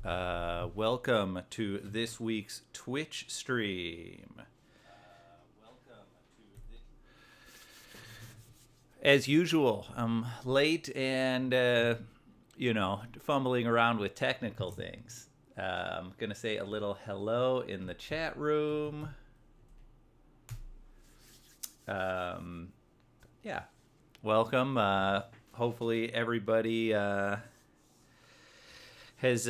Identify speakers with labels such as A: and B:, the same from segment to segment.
A: Welcome to this week's Twitch stream. As usual, I'm late and, fumbling around with technical things. I'm going to say a little hello in the chat room. Welcome. Hopefully everybody has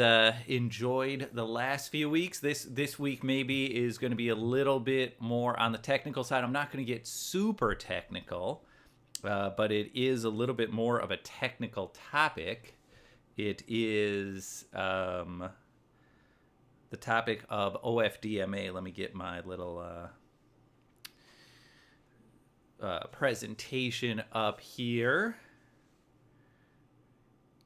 A: enjoyed the last few weeks. This week maybe is going to be a little bit more on the technical side. I'm not going to get super technical, but it is a little bit more of a technical topic. It is the topic of OFDMA. Let me get my little presentation up here.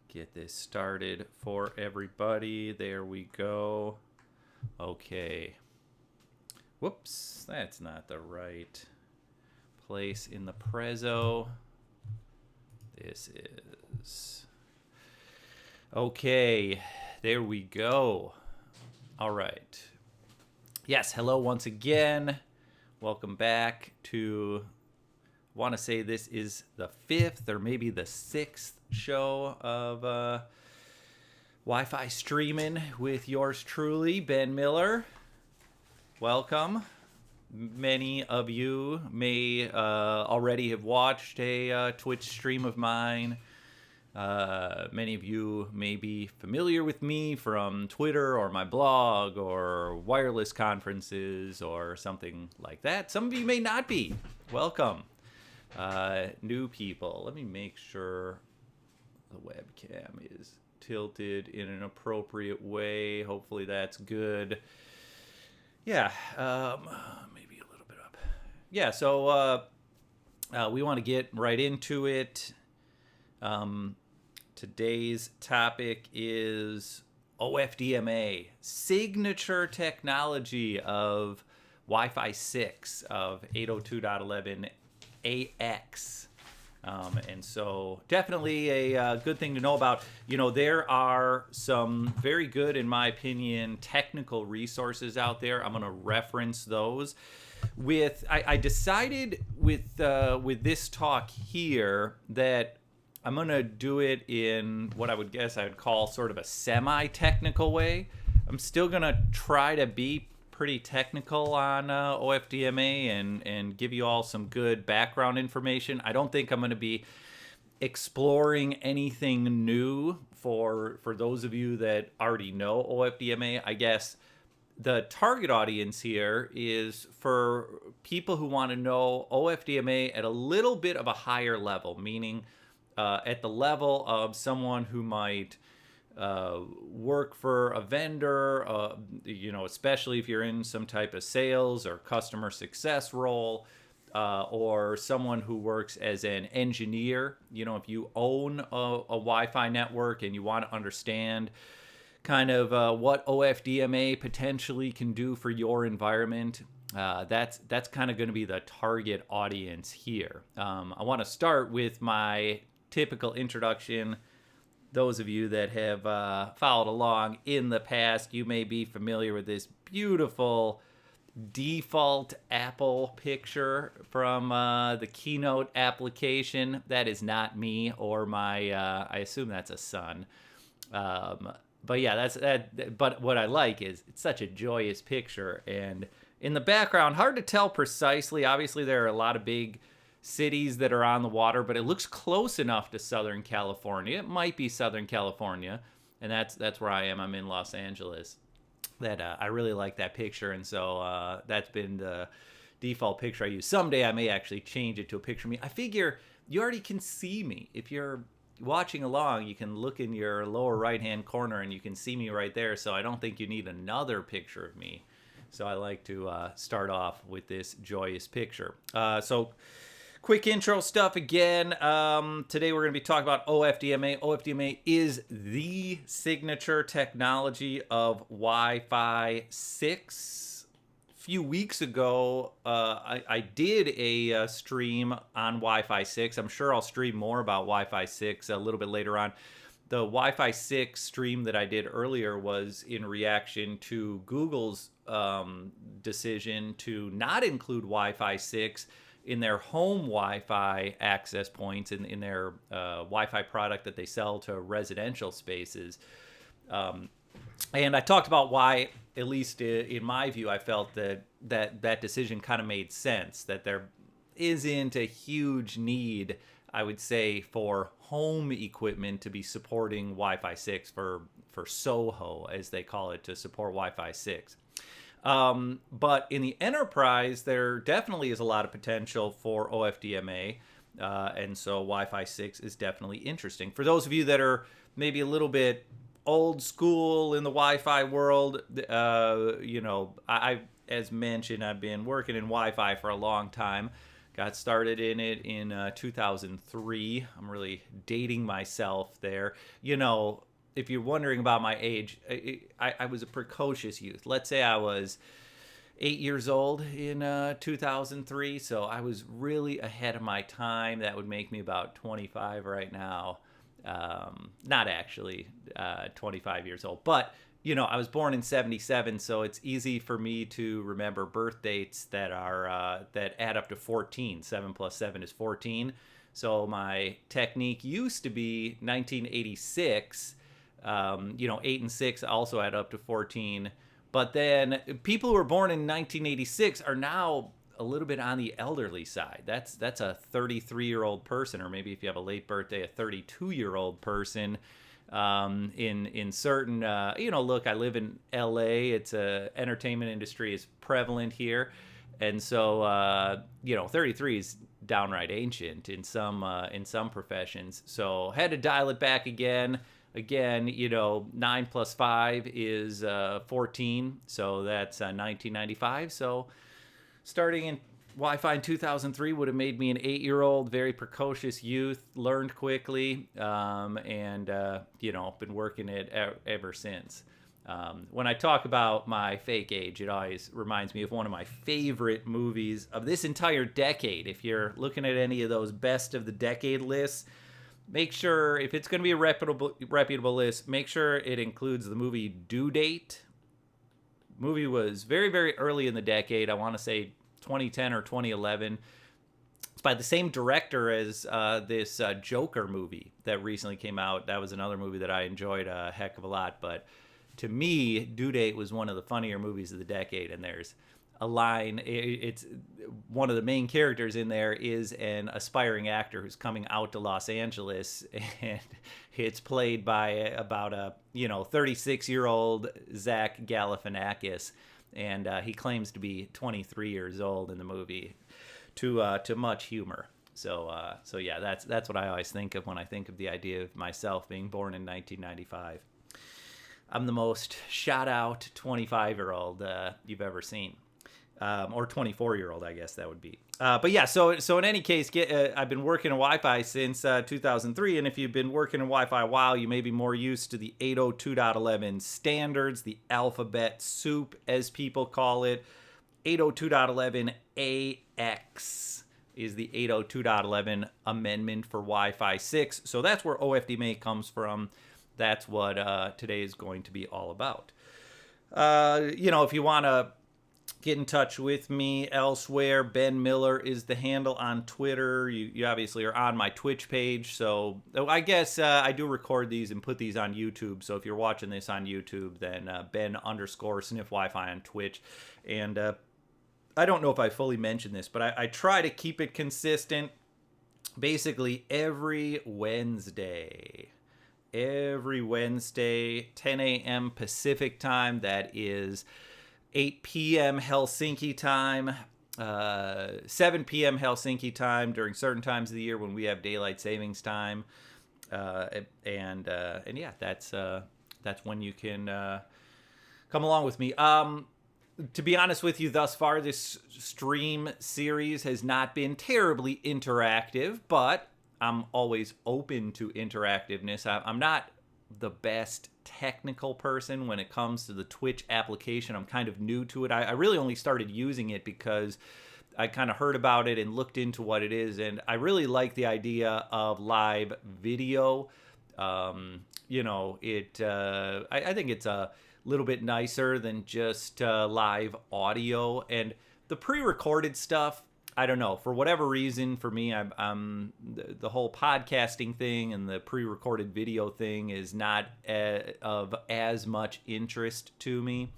A: Get this started for everybody. There we go. Okay. Whoops, that's not the right place in the prezzo. This is... Okay, there we go. All right. Yes, hello once again. Welcome back to... I want to say this is the 5th or maybe the 6th show of Wi-Fi Streamin with yours truly, Ben Miller. Welcome. Many of you may already have watched a Twitch stream of mine. Many of you may be familiar with me from Twitter or my blog or wireless conferences or something like that. Some of you may not be. Welcome. New people. Let me make sure the webcam is tilted in an appropriate way. Hopefully that's good. Yeah, maybe a little bit up. Yeah, so we want to get right into it. Today's topic is OFDMA, signature technology of Wi-Fi 6 of 802.11 AX. And so definitely a good thing to know about. You know, there are some very good, in my opinion, technical resources out there. I'm going to reference those. I decided with this talk here that I'm going to do it in what I would guess I would call sort of a semi-technical way. I'm still going to try to be pretty technical on OFDMA and give you all some good background information. I don't think I'm going to be exploring anything new for those of you that already know OFDMA. I guess the target audience here is for people who want to know OFDMA at a little bit of a higher level, meaning at the level of someone who might work for a vendor, especially if you're in some type of sales or customer success role, or someone who works as an engineer. You know, if you own a Wi-Fi network and you want to understand kind of what OFDMA potentially can do for your environment, that's kind of going to be the target audience here. I want to start with my typical introduction. Those of you that have followed along in the past, you may be familiar with this beautiful default Apple picture from the Keynote application. That is not me or my, I assume that's a son. But yeah, that's that. But what I like is it's such a joyous picture. And in the background, hard to tell precisely. Obviously, there are a lot of big cities that are on the water, but it looks close enough to Southern California. It might be Southern California, and that's where I am. I'm in Los Angeles. That I really like that picture, and so that's been the default picture I use. Someday I may actually change it to a picture of me. I figure you already can see me. If you're watching along, you can look in your lower right-hand corner, and you can see me right there, so I don't think you need another picture of me. So I like to start off with this joyous picture. So quick intro stuff again. Today we're going to be talking about OFDMA. OFDMA is the signature technology of Wi-Fi 6. A few weeks ago, I did a stream on Wi-Fi 6. I'm sure I'll stream more about Wi-Fi 6 a little bit later on. the Wi-Fi 6 stream that I did earlier was in reaction to Google's decision to not include Wi-Fi 6 in their home Wi-Fi access points in their Wi-Fi product that they sell to residential spaces. And I talked about why, at least in my view, I felt that decision kind of made sense, that there isn't a huge need, I would say, for home equipment to be supporting Wi-Fi 6 for SOHO, as they call it, to support Wi-Fi 6. But in the enterprise, there definitely is a lot of potential for OFDMA, and so Wi-Fi 6 is definitely interesting. For those of you that are maybe a little bit old school in the Wi-Fi world, I as mentioned, I've been working in Wi-Fi for a long time. Got started in it in 2003. I'm really dating myself there. If you're wondering about my age, I was a precocious youth. Let's say I was 8 years old in 2003, so I was really ahead of my time. That would make me about 25 right now. Not actually 25 years old, but I was born in 77, so it's easy for me to remember birth dates that are that add up to 14. 7 plus 7 is 14. So my technique used to be 1986. 8 and 6 also add up to 14. But then people who were born in 1986 are now a little bit on the elderly side. That's a 33-year-old person, or maybe if you have a late birthday, a 32-year-old person. In certain, look, I live in LA. It's entertainment industry is prevalent here. And so, 33 is downright ancient in some professions. So had to dial it back again. 9 plus 5 is 14. So that's 1995. So starting in Wi-Fi in 2003 would have made me an 8-year-old, very precocious youth, learned quickly, and been working it ever since. When I talk about my fake age, it always reminds me of one of my favorite movies of this entire decade. If you're looking at any of those best of the decade lists, make sure, if it's going to be a reputable list, make sure it includes the movie Due Date. The movie was very, very early in the decade. I want to say 2010 or 2011. It's by the same director as this Joker movie that recently came out. That was another movie that I enjoyed a heck of a lot. But to me, Due Date was one of the funnier movies of the decade. And there's a line, it's one of the main characters in there is an aspiring actor who's coming out to Los Angeles, and it's played by about a 36-year-old Zach Galifianakis, and he claims to be 23 years old in the movie, to much humor. So yeah, that's what I always think of when I think of the idea of myself being born in 1995. I'm the most shot out 25-year-old you've ever seen. Or 24-year-old, I guess that would be. But yeah, so in any case, I've been working in Wi-Fi since 2003, and if you've been working in Wi-Fi a while, you may be more used to the 802.11 standards, the alphabet soup, as people call it. 802.11ax is the 802.11 amendment for Wi-Fi 6. So that's where OFDMA comes from. That's what today is going to be all about. If you want to get in touch with me elsewhere, Ben Miller is the handle on Twitter. You obviously are on my Twitch page, so I guess I do record these and put these on YouTube. So if you're watching this on YouTube, then Ben_Sniff Wi-Fi on Twitch. And I don't know if I fully mentioned this, but I try to keep it consistent. Basically every Wednesday, 10 a.m. Pacific time. That is 8 p.m. Helsinki time, 7 p.m. Helsinki time during certain times of the year when we have daylight savings time, and yeah, that's when you can come along with me. To be honest with you, thus far this stream series has not been terribly interactive, but I'm always open to interactiveness. I'm not the best technical person when it comes to the Twitch application. I'm kind of new to it. I really only started using it because I kind of heard about it and looked into what it is, and I really like the idea of live video. I think it's a little bit nicer than just live audio. And the pre-recorded stuff, I don't know, for whatever reason, for me, I'm the whole podcasting thing and the pre-recorded video thing is not of as much interest to me.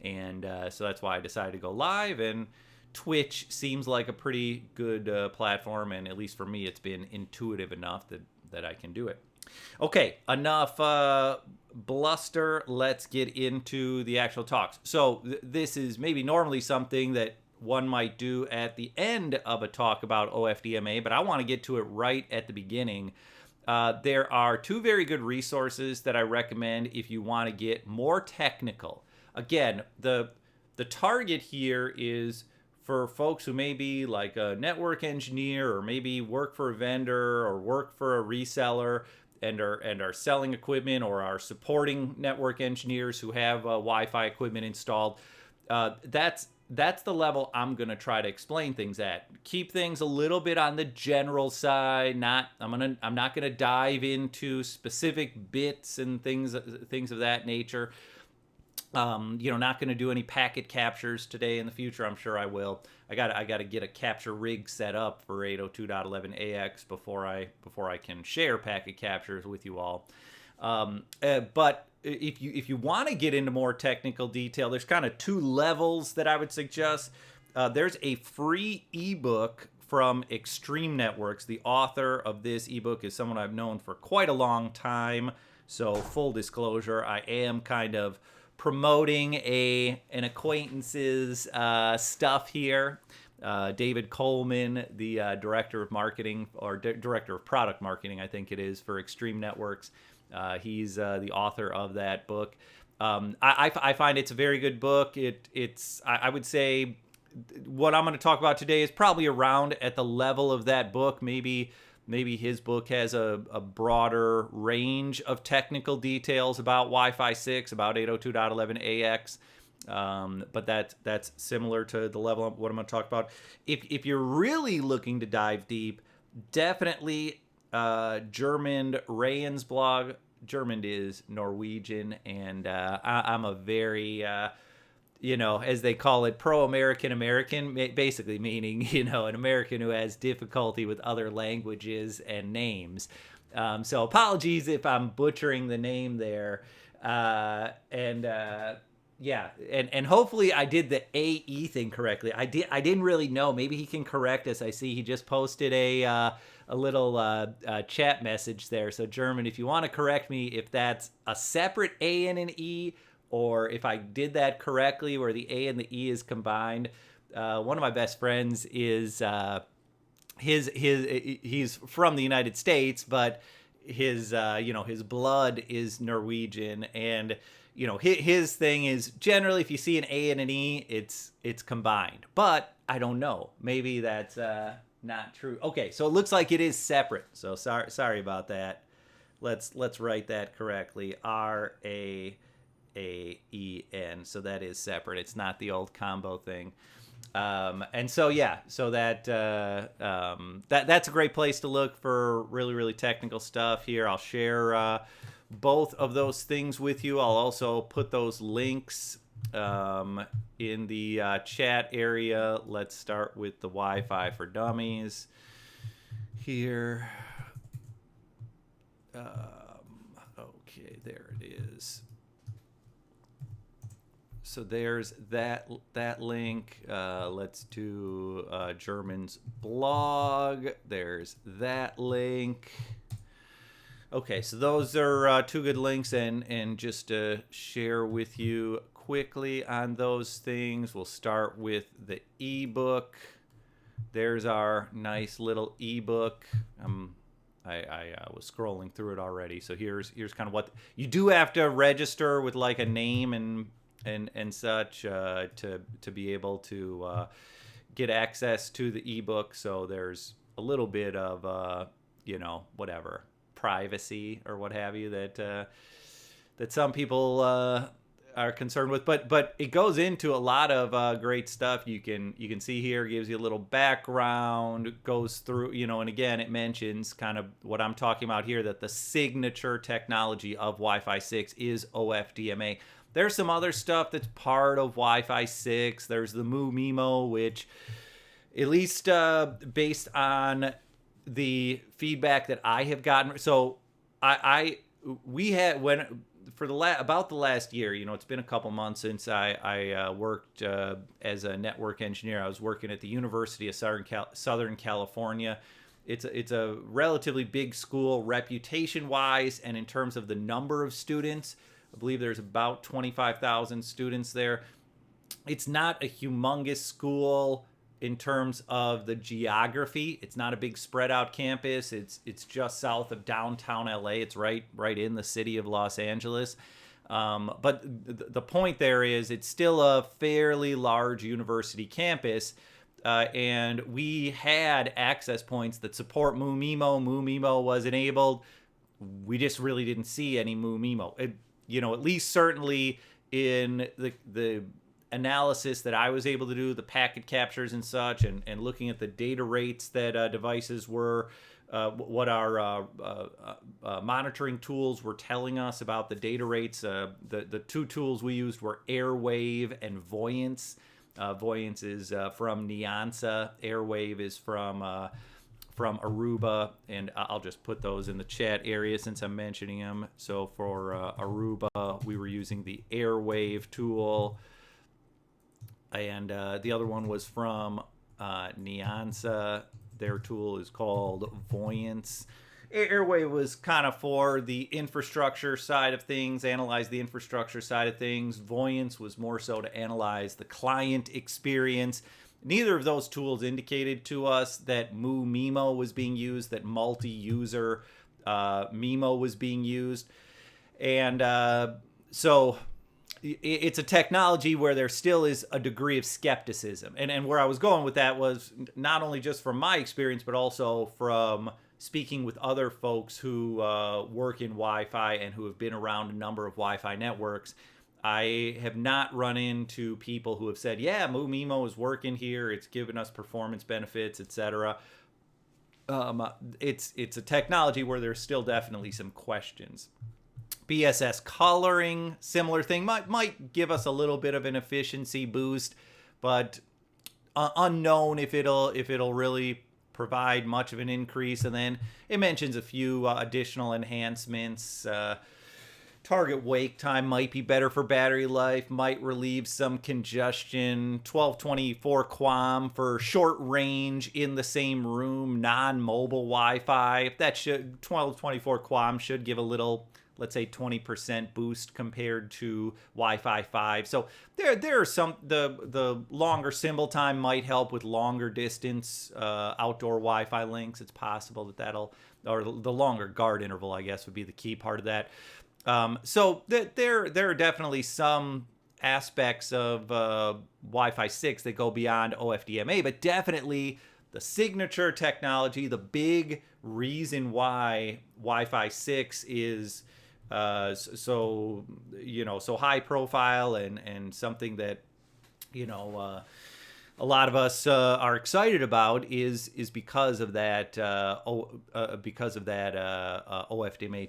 A: And so that's why I decided to go live. And Twitch seems like a pretty good platform, and at least for me, it's been intuitive enough that I can do it. Okay, enough bluster. Let's get into the actual talks. So this is maybe normally something that one might do at the end of a talk about OFDMA, but I want to get to it right at the beginning. There are two very good resources that I recommend if you want to get more technical. Again, the target here is for folks who may be like a network engineer or maybe work for a vendor or work for a reseller and are selling equipment or are supporting network engineers who have Wi-Fi equipment installed. That's the level I'm going to try to explain things at. Keep things a little bit on the general side. I'm not going to dive into specific bits and things of that nature. Not going to do any packet captures today. In the future, I'm sure I will. I got to get a capture rig set up for 802.11ax before I can share packet captures with you all. But if you want to get into more technical detail, there's kind of two levels that I would suggest. There's a free ebook from Extreme Networks. The author of this ebook is someone I've known for quite a long time. So full disclosure, I am kind of promoting an acquaintance's stuff here. David Coleman, the director of marketing or director of product marketing, I think it is, for Extreme Networks. He's the author of that book. I find it's a very good book. I would say what I'm going to talk about today is probably around at the level of that book. Maybe his book has a broader range of technical details about Wi-Fi 6, about 802.11ax. But that's similar to the level of what I'm going to talk about. If you're really looking to dive deep, definitely German Rayan's blog. German is Norwegian, and I'm a very as they call it, pro-American, basically meaning, an American who has difficulty with other languages and names. So apologies if I'm butchering the name there. And hopefully I did the AE thing correctly. I didn't really know. Maybe he can correct us. I see he just posted a little chat message there. So German, if you want to correct me, if that's a separate A and an E, or if I did that correctly, where the A and the E is combined. One of my best friends is he's from the United States, but his blood is Norwegian, and his thing is generally if you see an A and an E, it's combined. But I don't know. Maybe that's not true. Okay, so it looks like it is separate. So sorry about that. Let's write that correctly. RAAEN. So that is separate. It's not the old combo thing. And so that's a great place to look for really, really technical stuff here. I'll share both of those things with you. I'll also put those links in the chat area. Let's start with the Wi-Fi for Dummies here. Okay, there it is. So there's that link. Let's do German's blog. There's that link. Okay, so those are two good links, and just to share with you quickly on those things, we'll start with the ebook. There's our nice little ebook. I was scrolling through it already. So here's kind of what you do have to register with, like a name and such to be able to get access to the ebook. So there's a little bit of whatever privacy or what have you that some people are concerned with, but it goes into a lot of great stuff. You can see here, gives you a little background, goes through, and again it mentions kind of what I'm talking about here, that the signature technology of Wi-Fi 6 is OFDMA. There's some other stuff that's part of Wi-Fi 6. There's the MU-MIMO, which, at least based on the feedback that I have gotten, so we had, when for about the last year, it's been a couple months since I worked as a network engineer. I was working at the University of Southern California. It's a relatively big school reputation-wise, and in terms of the number of students, I believe there's about 25,000 students there. It's not a humongous school in terms of the geography. It's not a big spread out campus. It's just south of downtown LA. It's right in the city of Los Angeles. But the point there is, it's still a fairly large university campus. And we had access points that support MU-MIMO. MU-MIMO was enabled. We just really didn't see any MU-MIMO. At least certainly in the analysis that I was able to do, the packet captures and such, and looking at the data rates that devices were, what our monitoring tools were telling us about the data rates. The two tools we used were Airwave and Voyance. Voyance is from Neonsa. Airwave is from Aruba, and I'll just put those in the chat area since I'm mentioning them. So for Aruba, we were using the Airwave tool. And the other one was from Neonsa. Their tool is called Voyance. Airwave was kind of for the infrastructure side of things, analyze the infrastructure side of things. Voyance was more so to analyze the client experience. Neither of those tools indicated to us that MU-MIMO was being used, that multi-user MIMO was being used. And so it's a technology where there still is a degree of skepticism. And where I was going with that was not only just from my experience, but also from speaking with other folks who work in Wi-Fi and who have been around a number of Wi-Fi networks. I have not run into people who have said, yeah, MU-MIMO is working here, it's given us performance benefits, etc. It's a technology where there's still definitely some questions. BSS coloring, similar thing, might give us a little bit of an efficiency boost, but unknown if it'll really provide much of an increase. And then it mentions a few additional enhancements. Target wake time might be better for battery life, might relieve some congestion. 1224 QAM for short range in the same room, non-mobile Wi-Fi. That 1224 QAM should give a little, let's say 20% boost compared to Wi-Fi 5. So there are some, the longer symbol time might help with longer distance outdoor Wi-Fi links. It's possible that'll, or the longer guard interval, I guess, would be the key part of that. So there are definitely some aspects of Wi-Fi 6 that go beyond OFDMA, but definitely the signature technology, the big reason why Wi-Fi 6 is so high profile and something that a lot of us are excited about is because of that OFDMA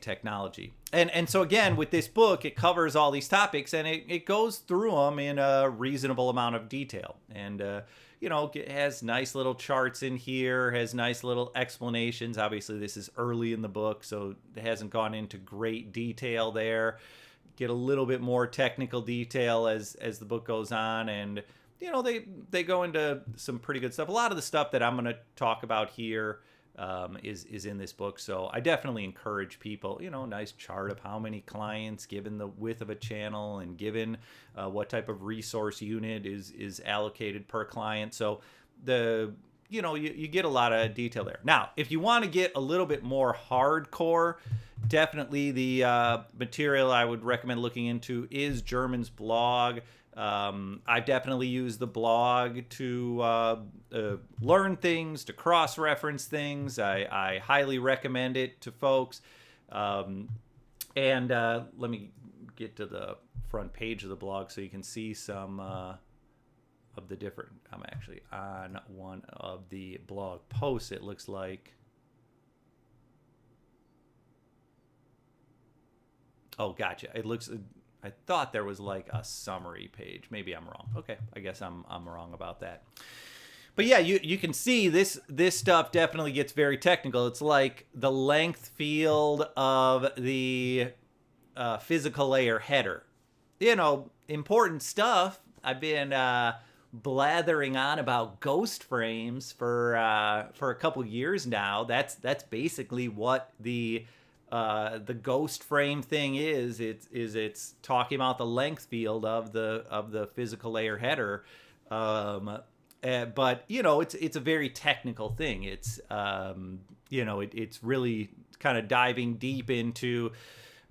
A: technology. And so again, with this book, it covers all these topics and it goes through them in a reasonable amount of detail. And it has nice little charts in here, has nice little explanations. Obviously, this is early in the book, so it hasn't gone into great detail there. Get a little bit more technical detail as the book goes on, and they go into some pretty good stuff. A lot of the stuff that I'm going to talk about here is in this book. So I definitely encourage people, nice chart of how many clients given the width of a channel and given what type of resource unit is allocated per client. So you get a lot of detail there. Now, if you want to get a little bit more hardcore, definitely the material I would recommend looking into is German's blog. I've definitely used the blog to learn things, to cross-reference things. I highly recommend it to folks. And let me get to the front page of the blog so you can see some of the different. I'm actually on one of the blog posts. It looks like. Oh, gotcha. It looks. I thought there was like a summary page. Maybe I'm wrong. Okay, I guess I'm wrong about that. But yeah, you can see this stuff definitely gets very technical. It's like the length field of the physical layer header. You know, important stuff. I've been blathering on about ghost frames for a couple years now. That's basically what the ghost frame thing is. It's talking about the length field of the physical layer header. But you know, it's a very technical thing. It's it's really kind of diving deep into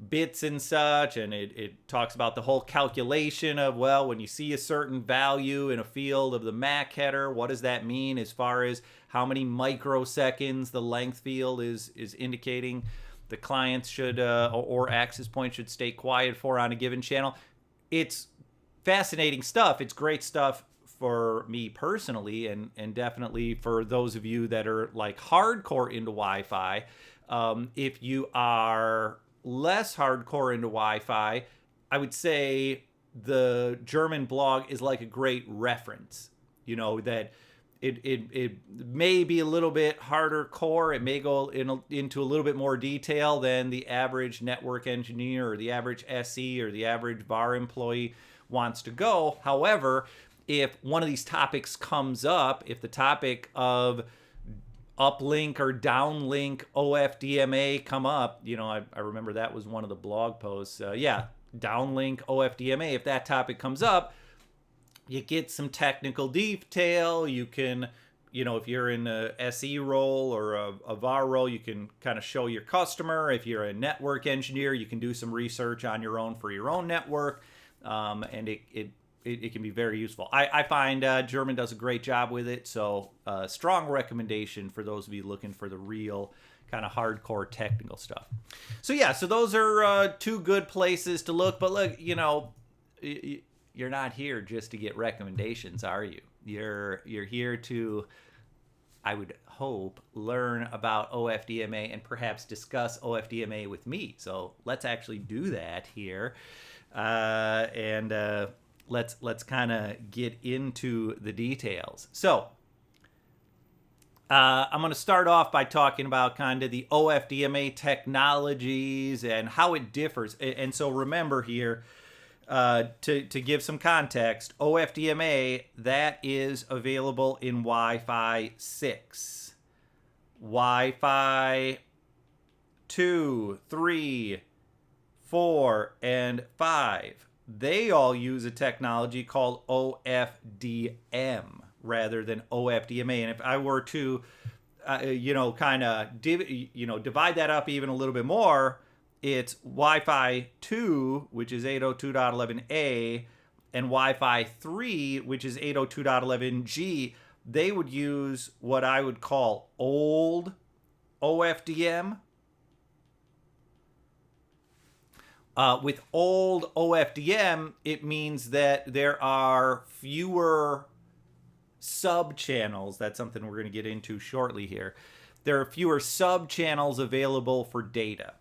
A: bits and such, and it talks about the whole calculation of, well, when you see a certain value in a field of the MAC header, what does that mean as far as how many microseconds the length field is indicating the clients should or access point should stay quiet for on a given channel. It's fascinating stuff. It's great stuff for me personally, and definitely for those of you that are like hardcore into Wi-Fi. If you are less hardcore into Wi-Fi, I would say the German blog is like a great reference. You know, that it may be a little bit harder core. It may go into a little bit more detail than the average network engineer or the average SE or the average VAR employee wants to go. However, if one of these topics comes up, if the topic of uplink or downlink OFDMA come up, you know, I remember that was one of the blog posts. Downlink OFDMA, if that topic comes up, you get some technical detail. You can, you know, if you're in a SE role or a VAR role, you can kind of show your customer. If you're a network engineer, you can do some research on your own for your own network. And it can be very useful. I find German does a great job with it, so strong recommendation for those of you looking for the real kind of hardcore technical stuff. So yeah, so those are two good places to look. But look, you know, you're not here just to get recommendations, are you? You're here to, I would hope, learn about OFDMA and perhaps discuss OFDMA with me. So let's actually do that here. Let's kind of get into the details. So I'm going to start off by talking about kind of the OFDMA technologies and how it differs. And so remember here, to give some context, OFDMA, that is available in Wi-Fi 6, Wi-Fi 2, 3, 4, and 5. They all use a technology called OFDM rather than OFDMA. And if I were to, divide that up even a little bit more, it's Wi-Fi 2, which is 802.11a, and Wi-Fi 3, which is 802.11g. They would use what I would call old OFDM. With old OFDM, it means that there are fewer sub-channels. That's something we're going to get into shortly here. There are fewer sub-channels available for data.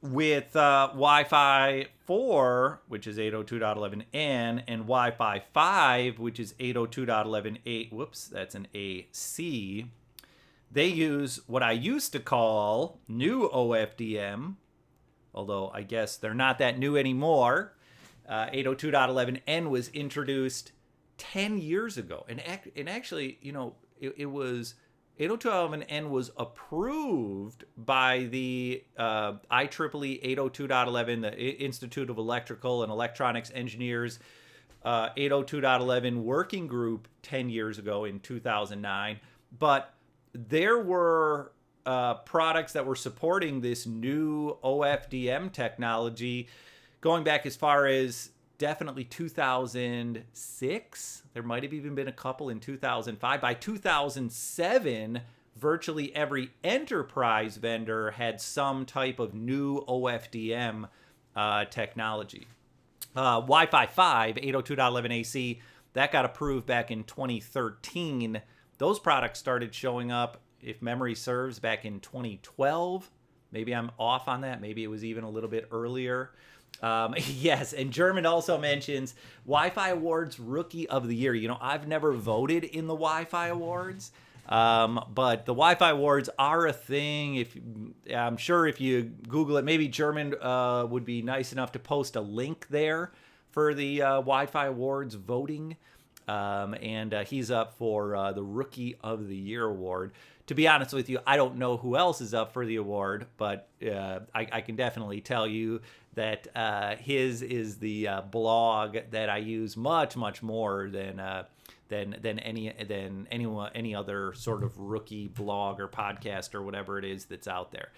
A: With Wi-Fi 4, which is 802.11n, and Wi-Fi 5, which is 802.11a, whoops, that's an AC, they use what I used to call new OFDM, although I guess they're not that new anymore. 802.11n was introduced 10 years ago. And actually, you know, it was 802.11n was approved by the IEEE 802.11, the Institute of Electrical and Electronics Engineers 802.11 working group 10 years ago in 2009. But there were products that were supporting this new OFDM technology going back as far as definitely 2006. There might have even been a couple in 2005. By 2007, virtually every enterprise vendor had some type of new OFDM technology. Wi-Fi 5, 802.11ac, that got approved back in 2013. Those products started showing up, if memory serves, back in 2012. Maybe I'm off on that. Maybe it was even a little bit earlier. Yes, and German also mentions Wi-Fi Awards Rookie of the Year. You know, I've never voted in the Wi-Fi Awards, but the Wi-Fi Awards are a thing. I'm sure if you Google it, maybe German would be nice enough to post a link there for the Wi-Fi Awards voting. And he's up for the Rookie of the Year award. To be honest with you, I don't know who else is up for the award, but I can definitely tell you that his is the blog that I use much more than any other sort of rookie blog or podcast or whatever it is that's out there.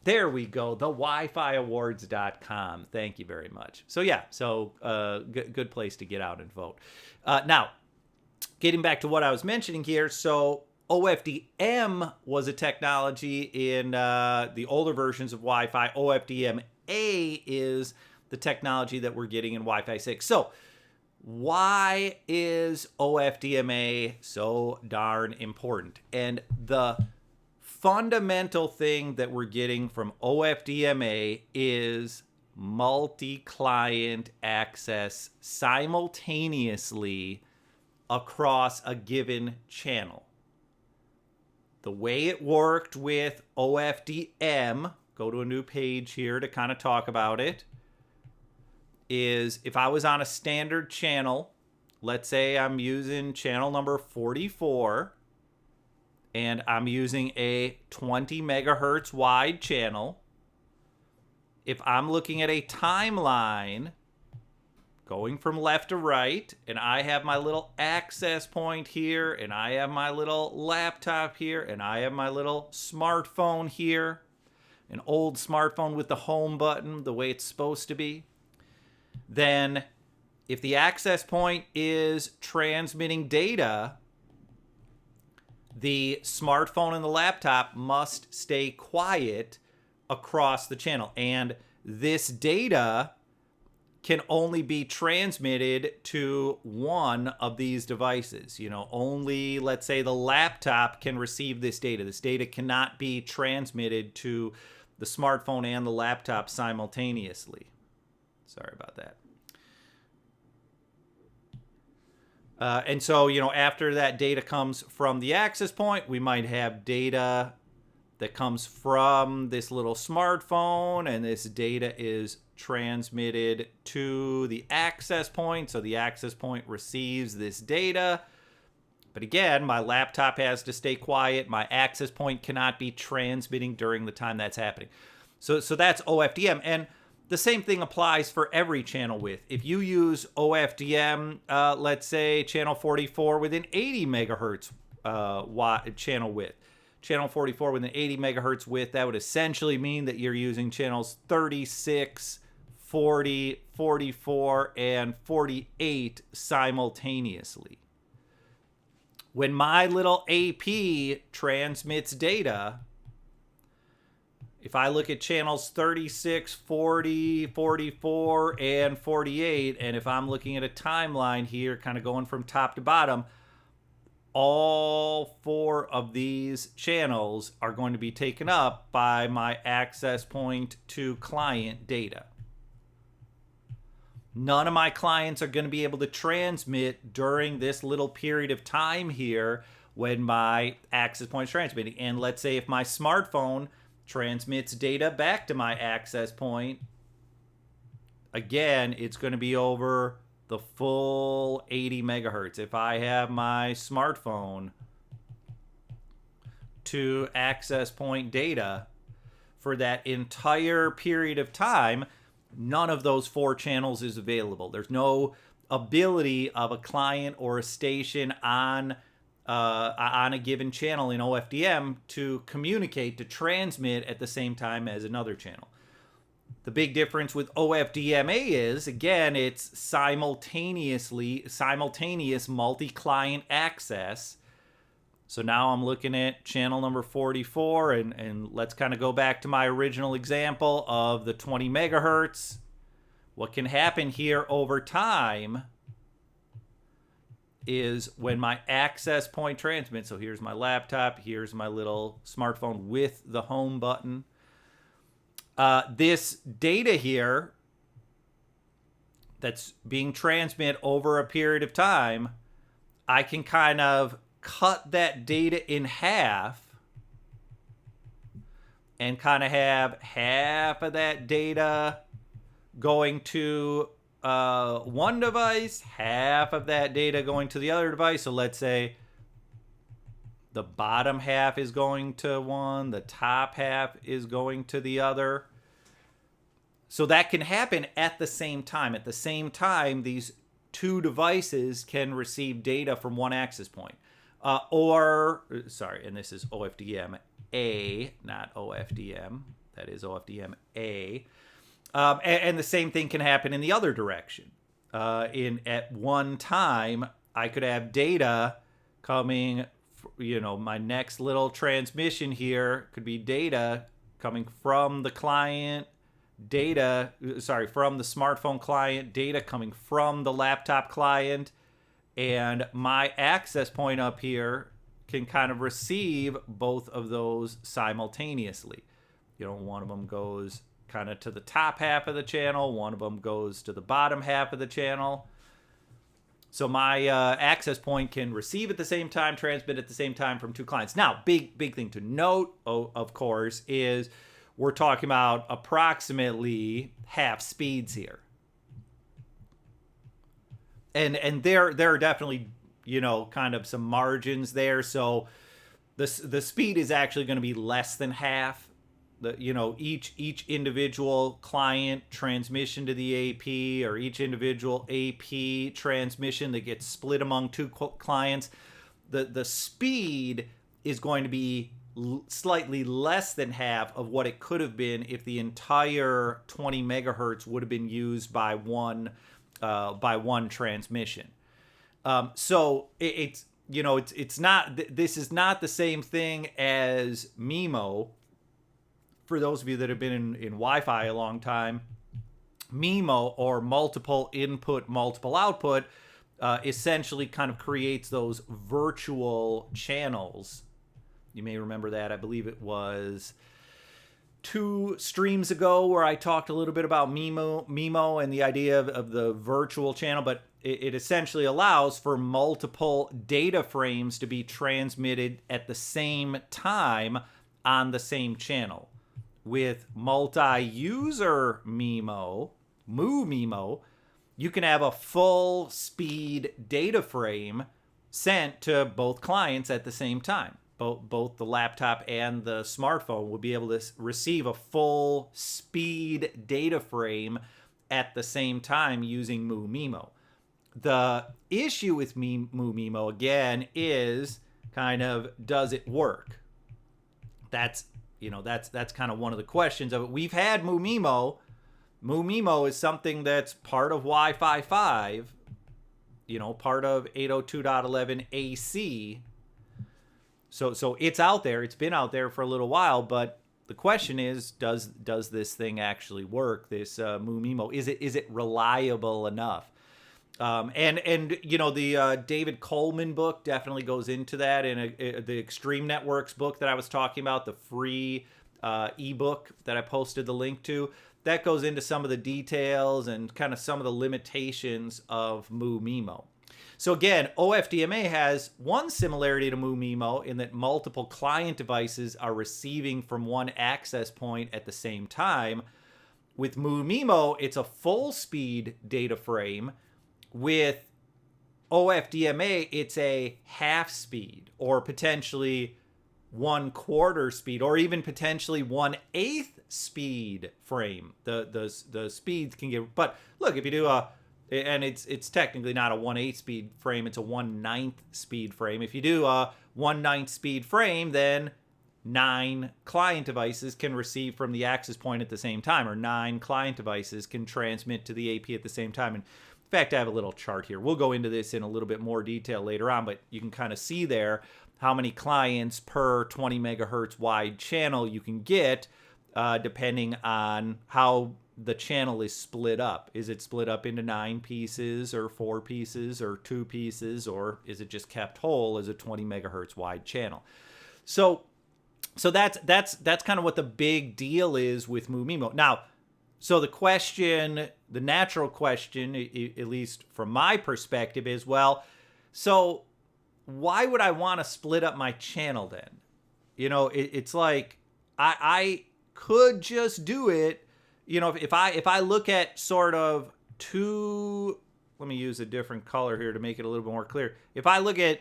A: There we go, the WiFiAwards.com. Thank you very much. So yeah, good place to get out and vote. Now, getting back to what I was mentioning here, so OFDM was a technology in the older versions of Wi-Fi. OFDMA is the technology that we're getting in Wi-Fi 6. So why is OFDMA so darn important? And the fundamental thing that we're getting from OFDMA is multi-client access simultaneously across a given channel. The way it worked with OFDM, go to a new page here to kind of talk about it, is if I was on a standard channel, let's say I'm using channel number 44, and I'm using a 20 megahertz wide channel. If I'm looking at a timeline going from left to right, and I have my little access point here, and I have my little laptop here, and I have my little smartphone here, an old smartphone with the home button, the way it's supposed to be, then if the access point is transmitting data, the smartphone and the laptop must stay quiet across the channel. And this data can only be transmitted to one of these devices. You know, only, let's say, the laptop can receive this data. This data cannot be transmitted to the smartphone and the laptop simultaneously. Sorry about that. And so, you know, after that data comes from the access point, we might have data that comes from this little smartphone, and this data is transmitted to the access point. So the access point receives this data. But again, my laptop has to stay quiet. My access point cannot be transmitting during the time that's happening. So that's OFDM. And the same thing applies for every channel width. If you use OFDM, let's say channel 44 with an 80 megahertz channel width, channel 44 with an 80 megahertz width, that would essentially mean that you're using channels 36, 40, 44, and 48 simultaneously. When my little AP transmits data, if I look at channels 36, 40, 44, and 48, and if I'm looking at a timeline here, kind of going from top to bottom, all four of these channels are going to be taken up by my access point to client data. None of my clients are going to be able to transmit during this little period of time here when my access point is transmitting. And let's say if my smartphone transmits data back to my access point, again, it's going to be over the full 80 megahertz. If I have my smartphone to access point data for that entire period of time, none of those four channels is available. There's no ability of a client or a station on a given channel in OFDM to communicate, to transmit at the same time as another channel. The big difference with OFDMA is, again, it's simultaneous multi-client access. So now I'm looking at channel number 44, and let's kind of go back to my original example of the 20 megahertz. What can happen here over time is when my access point transmits. So here's my laptop, here's my little smartphone with the home button. This data here that's being transmitted over a period of time, I can kind of cut that data in half and kind of have half of that data going to one device, half of that data going to the other device. So let's say the bottom half is going to one, the top half is going to the other. So that can happen at the same time. At the same time, these two devices can receive data from one access point. And this is OFDMA, not OFDM. That is OFDMA. And the same thing can happen in the other direction. At one time, I could have data coming, my next little transmission here could be data coming from the client, from the smartphone client, data coming from the laptop client, and my access point up here can kind of receive both of those simultaneously. One of them goes kind of to the top half of the channel, one of them goes to the bottom half of the channel. So my access point can receive at the same time, transmit at the same time from two clients. Now, big thing to note, of course, is we're talking about approximately half speeds here. And there are definitely, kind of some margins there. So the speed is actually going to be less than half. Each individual client transmission to the AP, or each individual AP transmission that gets split among two clients, the speed is going to be slightly less than half of what it could have been if the entire 20 megahertz would have been used by one transmission. So it's not, this is not the same thing as MIMO. For those of you that have been in Wi-Fi a long time, MIMO, or multiple input, multiple output, essentially kind of creates those virtual channels. You may remember that. I believe it was 2 streams ago where I talked a little bit about MIMO and the idea of the virtual channel, but it essentially allows for multiple data frames to be transmitted at the same time on the same channel. With multi-user MIMO, MU-MIMO, you can have a full speed data frame sent to both clients at the same time. Both the laptop and the smartphone will be able to receive a full speed data frame at the same time using MU-MIMO. The issue with MU-MIMO, again, is kind of, does it work? That's kind of one of the questions of it. We've had MU-MIMO. MU-MIMO is something that's part of Wi-Fi 5, part of 802.11 AC. So it's out there. It's been out there for a little while, but the question is, does this thing actually work? This MU-MIMO, is it reliable enough? The David Coleman book definitely goes into that, and the Extreme Networks book that I was talking about, the free ebook that I posted the link to, that goes into some of the details and kind of some of the limitations of MU-MIMO. So again, OFDMA has one similarity to MU-MIMO in that multiple client devices are receiving from one access point at the same time. With MU-MIMO, it's a full speed data frame. With OFDMA, it's a half speed, or potentially 1/4 speed, or even potentially 1/8 speed frame. The speeds can get, but look, if you do and it's technically not a 1/8 speed frame, it's a 1/9 speed frame. If you do a 1/9 speed frame, then 9 client devices can receive from the access point at the same time, or 9 client devices can transmit to the AP at the same time. And in fact, I have a little chart here. We'll go into this in a little bit more detail later on, but you can kind of see there how many clients per 20 megahertz wide channel you can get, depending on how the channel is split up. Is it split up into 9 pieces or 4 pieces or 2 pieces, or is it just kept whole as a 20 megahertz wide channel? So that's kind of what the big deal is with MoveMemo. Now, so the natural question, at least from my perspective, is, well, so why would I want to split up my channel then? It's like I could just do it. If I look at sort of 2, let me use a different color here to make it a little bit more clear. If I look at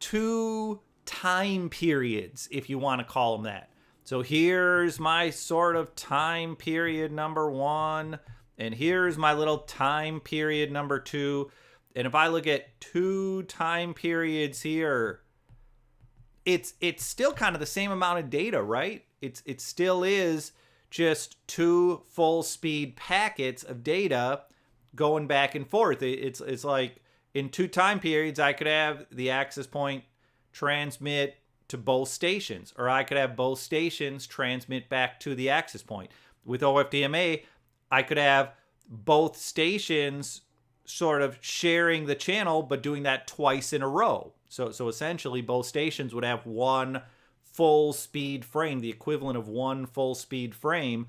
A: 2 time periods, if you want to call them that. So here's my sort of time period number 1, and here's my little time period number 2. And if I look at 2 time periods here, it's still kind of the same amount of data, right? It still is just 2 full speed packets of data going back and forth. It's like in 2 time periods, I could have the access point transmit to both stations, or I could have both stations transmit back to the access point. With OFDMA, I could have both stations sort of sharing the channel, but doing that twice in a row. So essentially, both stations would have 1 full speed frame, the equivalent of 1 full speed frame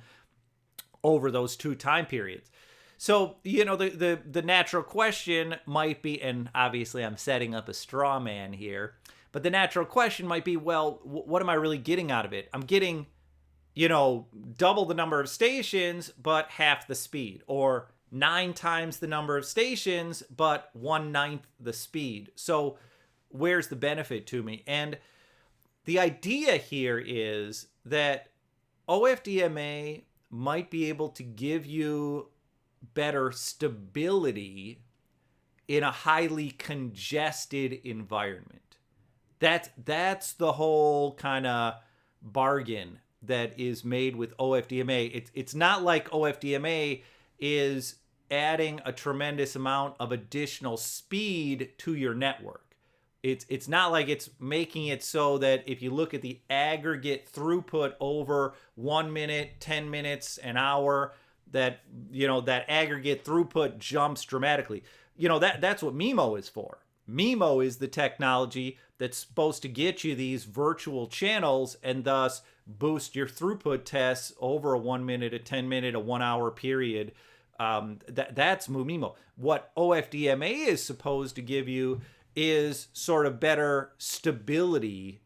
A: over those 2 time periods. So, the natural question might be, and obviously I'm setting up a straw man here, but the natural question might be, well, what am I really getting out of it? I'm getting, double the number of stations, but half the speed, or 9 times the number of stations, but 1/9 the speed. So where's the benefit to me? And the idea here is that OFDMA might be able to give you better stability in a highly congested environment. That's the whole kind of bargain that is made with OFDMA. It's not like OFDMA is adding a tremendous amount of additional speed to your network. It's not like it's making it so that if you look at the aggregate throughput over 1 minute, 10 minutes, an hour, that that aggregate throughput jumps dramatically. That's what MIMO is for. MIMO is the technology that's supposed to get you these virtual channels and thus boost your throughput tests over a 1 minute, a 10 minute, a 1 hour period. That's MIMO. What OFDMA is supposed to give you is sort of better stability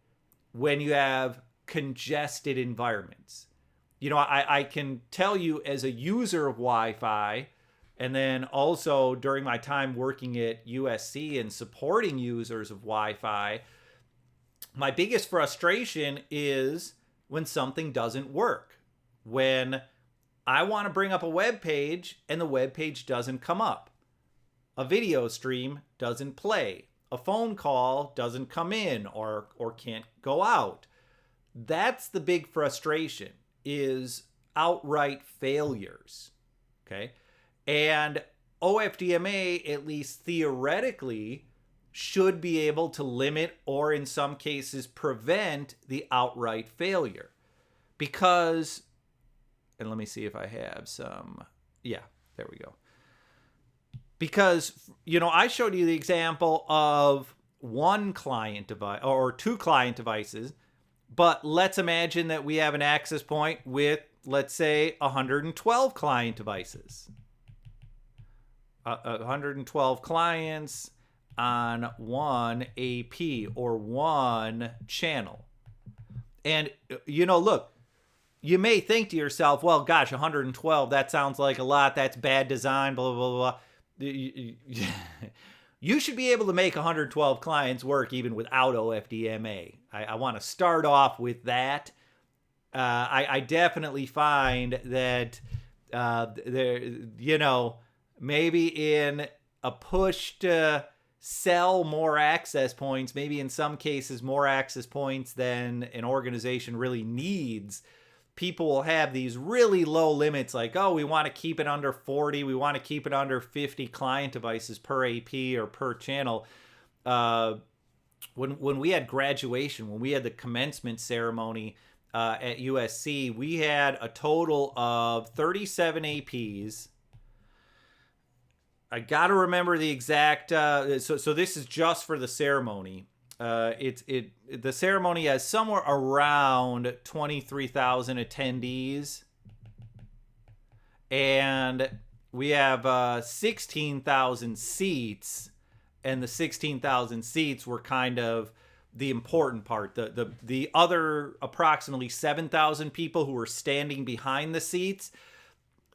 A: when you have congested environments. I can tell you as a user of Wi-Fi, and then also during my time working at USC and supporting users of Wi-Fi, my biggest frustration is when something doesn't work. When I want to bring up a web page and the web page doesn't come up. A video stream doesn't play. A phone call doesn't come in or can't go out. That's the big frustration, is outright failures. Okay? And OFDMA, at least theoretically, should be able to limit or in some cases prevent the outright failure. Because, and let me see if I have some, yeah, there we go. Because, I showed you the example of 1 client device or 2 client devices, but let's imagine that we have an access point with, let's say, 112 client devices. 112 clients on 1 AP or 1 channel. And, look, you may think to yourself, well, gosh, 112, that sounds like a lot. That's bad design, blah, blah, blah, blah. You should be able to make 112 clients work even without OFDMA. I want to start off with that. I definitely find that there, maybe in a push to sell more access points, maybe in some cases more access points than an organization really needs, people will have these really low limits like, oh, we want to keep it under 40, we want to keep it under 50 client devices per AP or per channel. When we had graduation, when we had the commencement ceremony at USC, we had a total of 37 APs. I got to remember the exact, so this is just for the ceremony. The ceremony has somewhere around 23,000 attendees, and we have 16,000 seats, and the 16,000 seats were kind of the important part. The other approximately 7,000 people who were standing behind the seats,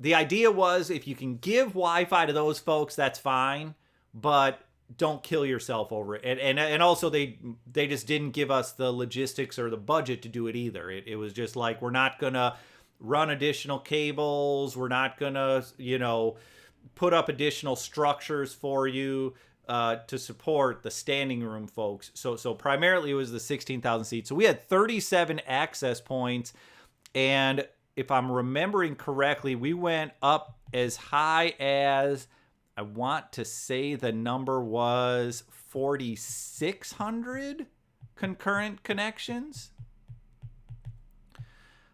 A: the idea was if you can give Wi-Fi to those folks, that's fine, but don't kill yourself over it. And also they just didn't give us the logistics or the budget to do it either. It was just like, we're not going to run additional cables. We're not going to, put up additional structures for you to support the standing room folks. So primarily it was the 16,000 seats. So we had 37 access points. And if I'm remembering correctly, we went up as high as, I want to say the number was 4,600 concurrent connections.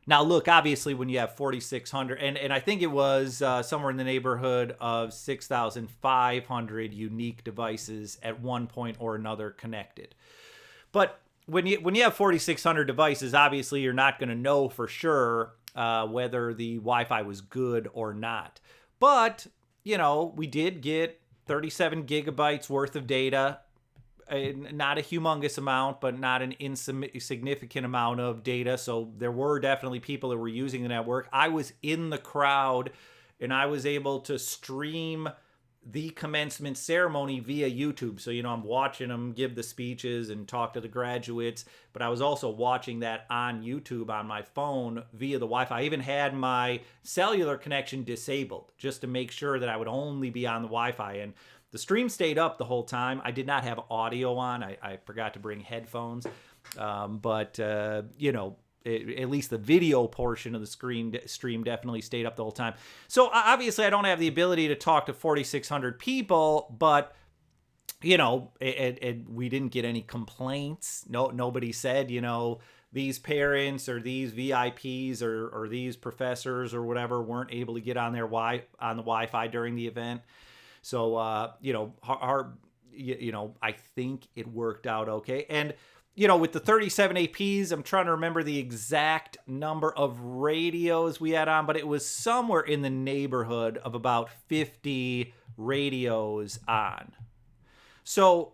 A: Now, look, obviously, when you have 4,600, and I think it was somewhere in the neighborhood of 6,500 unique devices at one point or another connected. But when you have 4,600 devices, obviously, you're not going to know for sure whether the Wi-Fi was good or not. But we did get 37 gigabytes worth of data, not a humongous amount, but not an insignificant amount of data. So there were definitely people that were using the network. I was in the crowd, and I was able to stream the commencement ceremony via YouTube. So, I'm watching them give the speeches and talk to the graduates, but I was also watching that on YouTube on my phone via the Wi-Fi. I even had my cellular connection disabled just to make sure that I would only be on the Wi-Fi. And the stream stayed up the whole time. I did not have audio on. I forgot to bring headphones. But at least the video portion of the stream definitely stayed up the whole time. So obviously I don't have the ability to talk to 4,600 people, but we didn't get any complaints. Nobody said, these parents or these VIPs or these professors or whatever weren't able to get on the Wi-Fi during the event. So I think it worked out okay. And with the 37 APs, I'm trying to remember the exact number of radios we had on, but it was somewhere in the neighborhood of about 50 radios on. So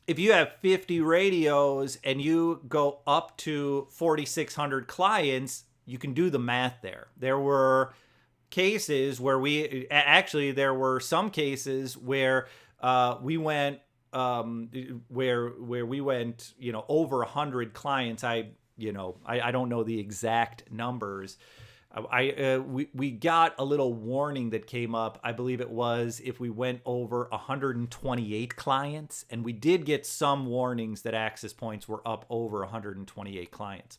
A: if you have 50 radios and you go up to 4,600 clients, you can do the math there. There were cases where there were some cases where we went where we went, over 100 clients. I don't know the exact numbers. We got a little warning that came up. I believe it was if we went over 128 clients, and we did get some warnings that access points were up over 128 clients.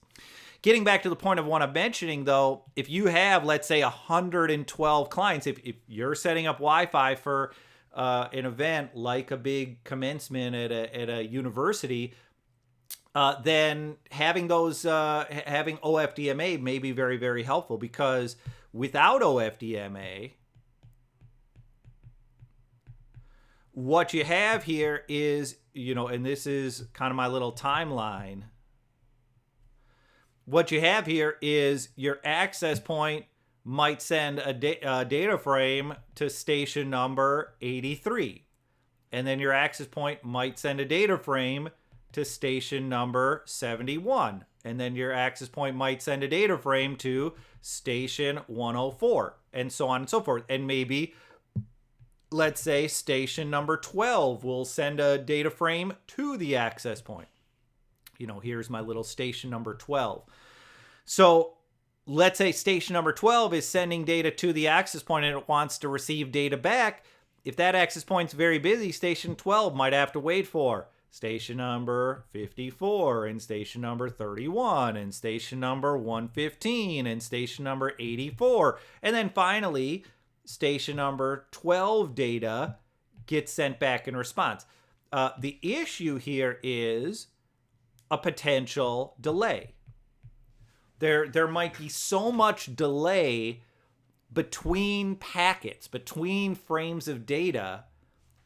A: Getting back to the point of what I'm mentioning, though, if you have, let's say, 112 clients, if you're setting up Wi-Fi for an event like a big commencement at a university, then having having OFDMA may be very, very helpful, because without OFDMA, what you have here is, and this is kind of my little timeline. What you have here is your access point might send a data frame to station number 83. And then your access point might send a data frame to station number 71. And then your access point might send a data frame to station 104, and so on and so forth. And maybe, let's say, station number 12 will send a data frame to the access point. Here's my little station number 12. So let's say station number 12 is sending data to the access point and it wants to receive data back. if that access point's very busy, station 12 might have to wait for station number 54 and station number 31 and station number 115 and station number 84. And then finally, station number 12 data gets sent back in response. The issue here is a potential delay. There might be so much delay between packets, between frames of data,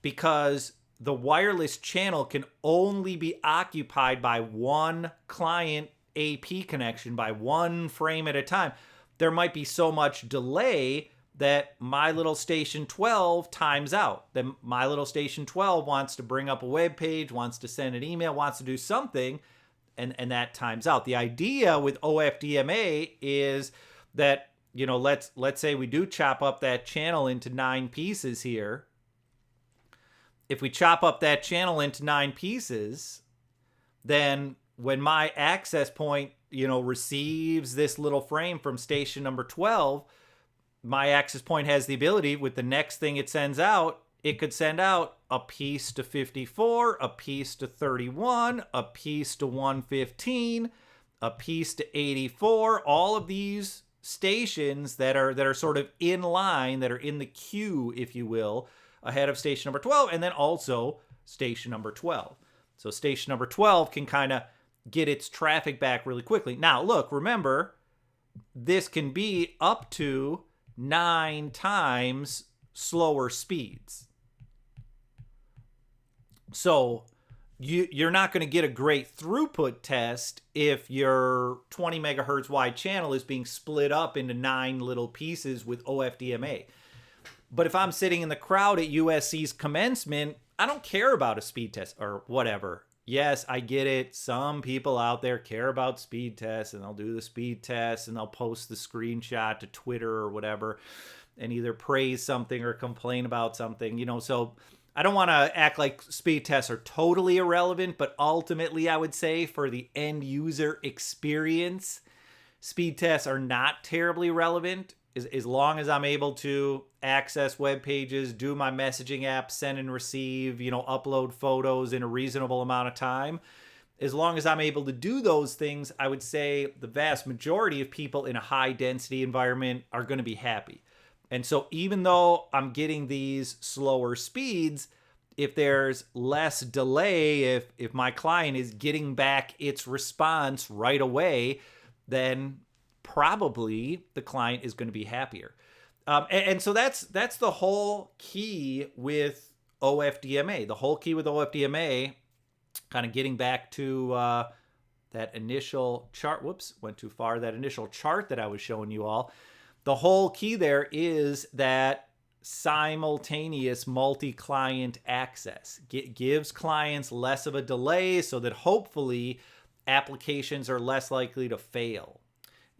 A: because the wireless channel can only be occupied by one client AP connection, by one frame at a time. There might be so much delay that my little station 12 times out. Then my little station 12 wants to bring up a web page, wants to send an email, wants to do something, and that times out. The idea with OFDMA is that, you know, let's say we do chop up that channel into 9 pieces here. If we chop up that channel into 9 pieces, then when my access point, you know, receives this little frame from station number 12, my access point has the ability, with the next thing it sends out, it could send out a piece to 54, a piece to 31, a piece to 115, a piece to 84. All of these stations that are sort of in line, that are in the queue, if you will, ahead of station number 12, and then also station number 12. So station number 12 can kind of get its traffic back really quickly. Now, look, remember, this can be up to 9 times slower speeds. So you're not going to get a great throughput test if your 20 megahertz wide channel is being split up into 9 little pieces with OFDMA. But if I'm sitting in the crowd at USC's commencement, I don't care about a speed test or whatever. Yes, I get it. Some people out there care about speed tests, and they'll do the speed test and they'll post the screenshot to Twitter or whatever and either praise something or complain about something, you know. So I don't want to act like speed tests are totally irrelevant, but ultimately I would say for the end user experience, speed tests are not terribly relevant. As long as I'm able to access web pages, do my messaging app, send and receive, you know, upload photos in a reasonable amount of time. As long as I'm able to do those things, I would say the vast majority of people in a high density environment are going to be happy. And so even though I'm getting these slower speeds, if there's less delay, if my client is getting back its response right away, then probably the client is going to be happier. And so that's the whole key with OFDMA. The whole key with OFDMA, kind of getting back to that initial chart. Whoops, went too far. That initial chart that I was showing you all. The whole key there is that simultaneous multi-client access. Gives clients less of a delay so that hopefully applications are less likely to fail.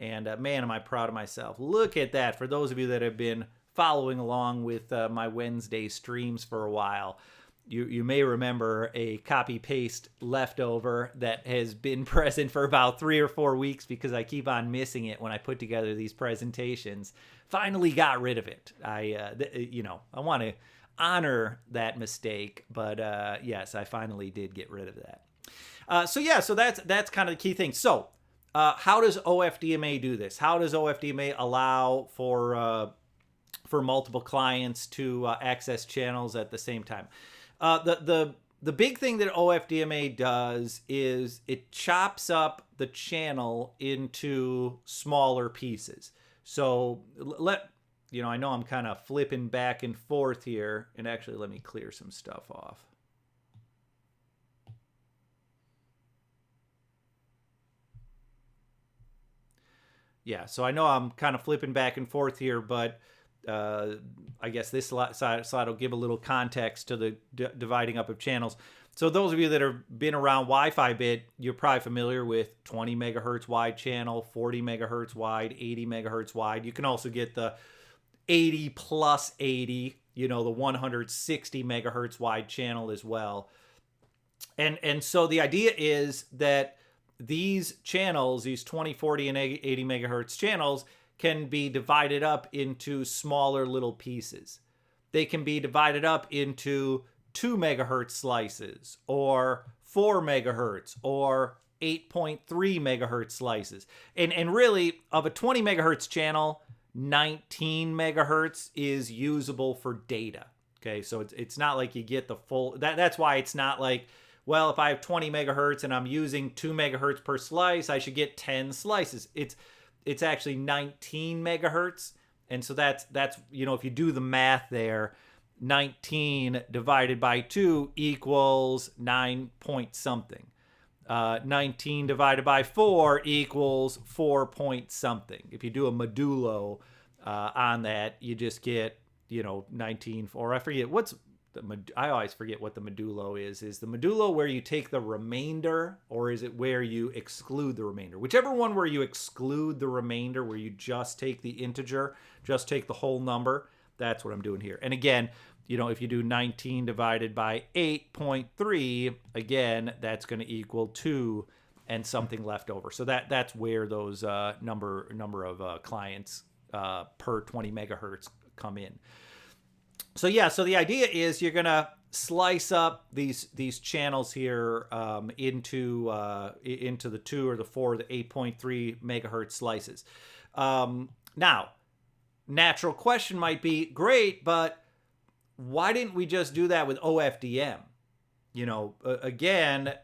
A: And man, am I proud of myself. Look at that. For those of you that have been following along with my Wednesday streams for a while, you may remember a copy-paste leftover that has been present for about 3 or 4 weeks because I keep on missing it when I put together these presentations. Finally got rid of it. I want to honor that mistake, but yes, I finally did get rid of that. So that's kind of the key thing. So how does OFDMA do this? How does OFDMA allow for multiple clients to access channels at the same time? The big thing that OFDMA does is it chops up the channel into smaller pieces. So I know I'm kind of flipping back and forth here, and actually let me clear some stuff off. Yeah, so I know I'm kind of flipping back and forth here, but I guess this slide will give a little context to the dividing up of channels. So those of you that have been around Wi-Fi a bit, you're probably familiar with 20 megahertz wide channel, 40 megahertz wide, 80 megahertz wide. You can also get the 80 plus 80, the 160 megahertz wide channel as well. And so the idea is that these channels, these 20, 40, and 80 megahertz channels, can be divided up into smaller little pieces. they can be divided up into 2 megahertz slices or 4 megahertz or 8.3 megahertz slices. And really, of a 20 megahertz channel, 19 megahertz is usable for data. Okay, so it's not like you get the full, that's why it's not like, well, if I have 20 megahertz and I'm using 2 megahertz per slice, I should get 10 slices. It's actually 19 megahertz. And so that's, you know, if you do the math there, 19 divided by 2 equals 9 point something. 19 divided by 4 equals 4 point something. If you do a modulo on that, you just get, you know, 19, or I forget what's I always forget what the modulo is. Is the modulo where you take the remainder, or is it where you exclude the remainder? Whichever one where you exclude the remainder, where you just take the integer, just take the whole number, that's what I'm doing here. And again, you know, if you do 19 divided by 8.3, again, that's going to equal 2 and something left over. So that's where those number of clients per 20 megahertz come in. So yeah, so the idea is you're gonna slice up these channels here into the 2 or the 4 or the 8.3 megahertz slices. Now, natural question might be, great, but why didn't we just do that with OFDM? You know, again,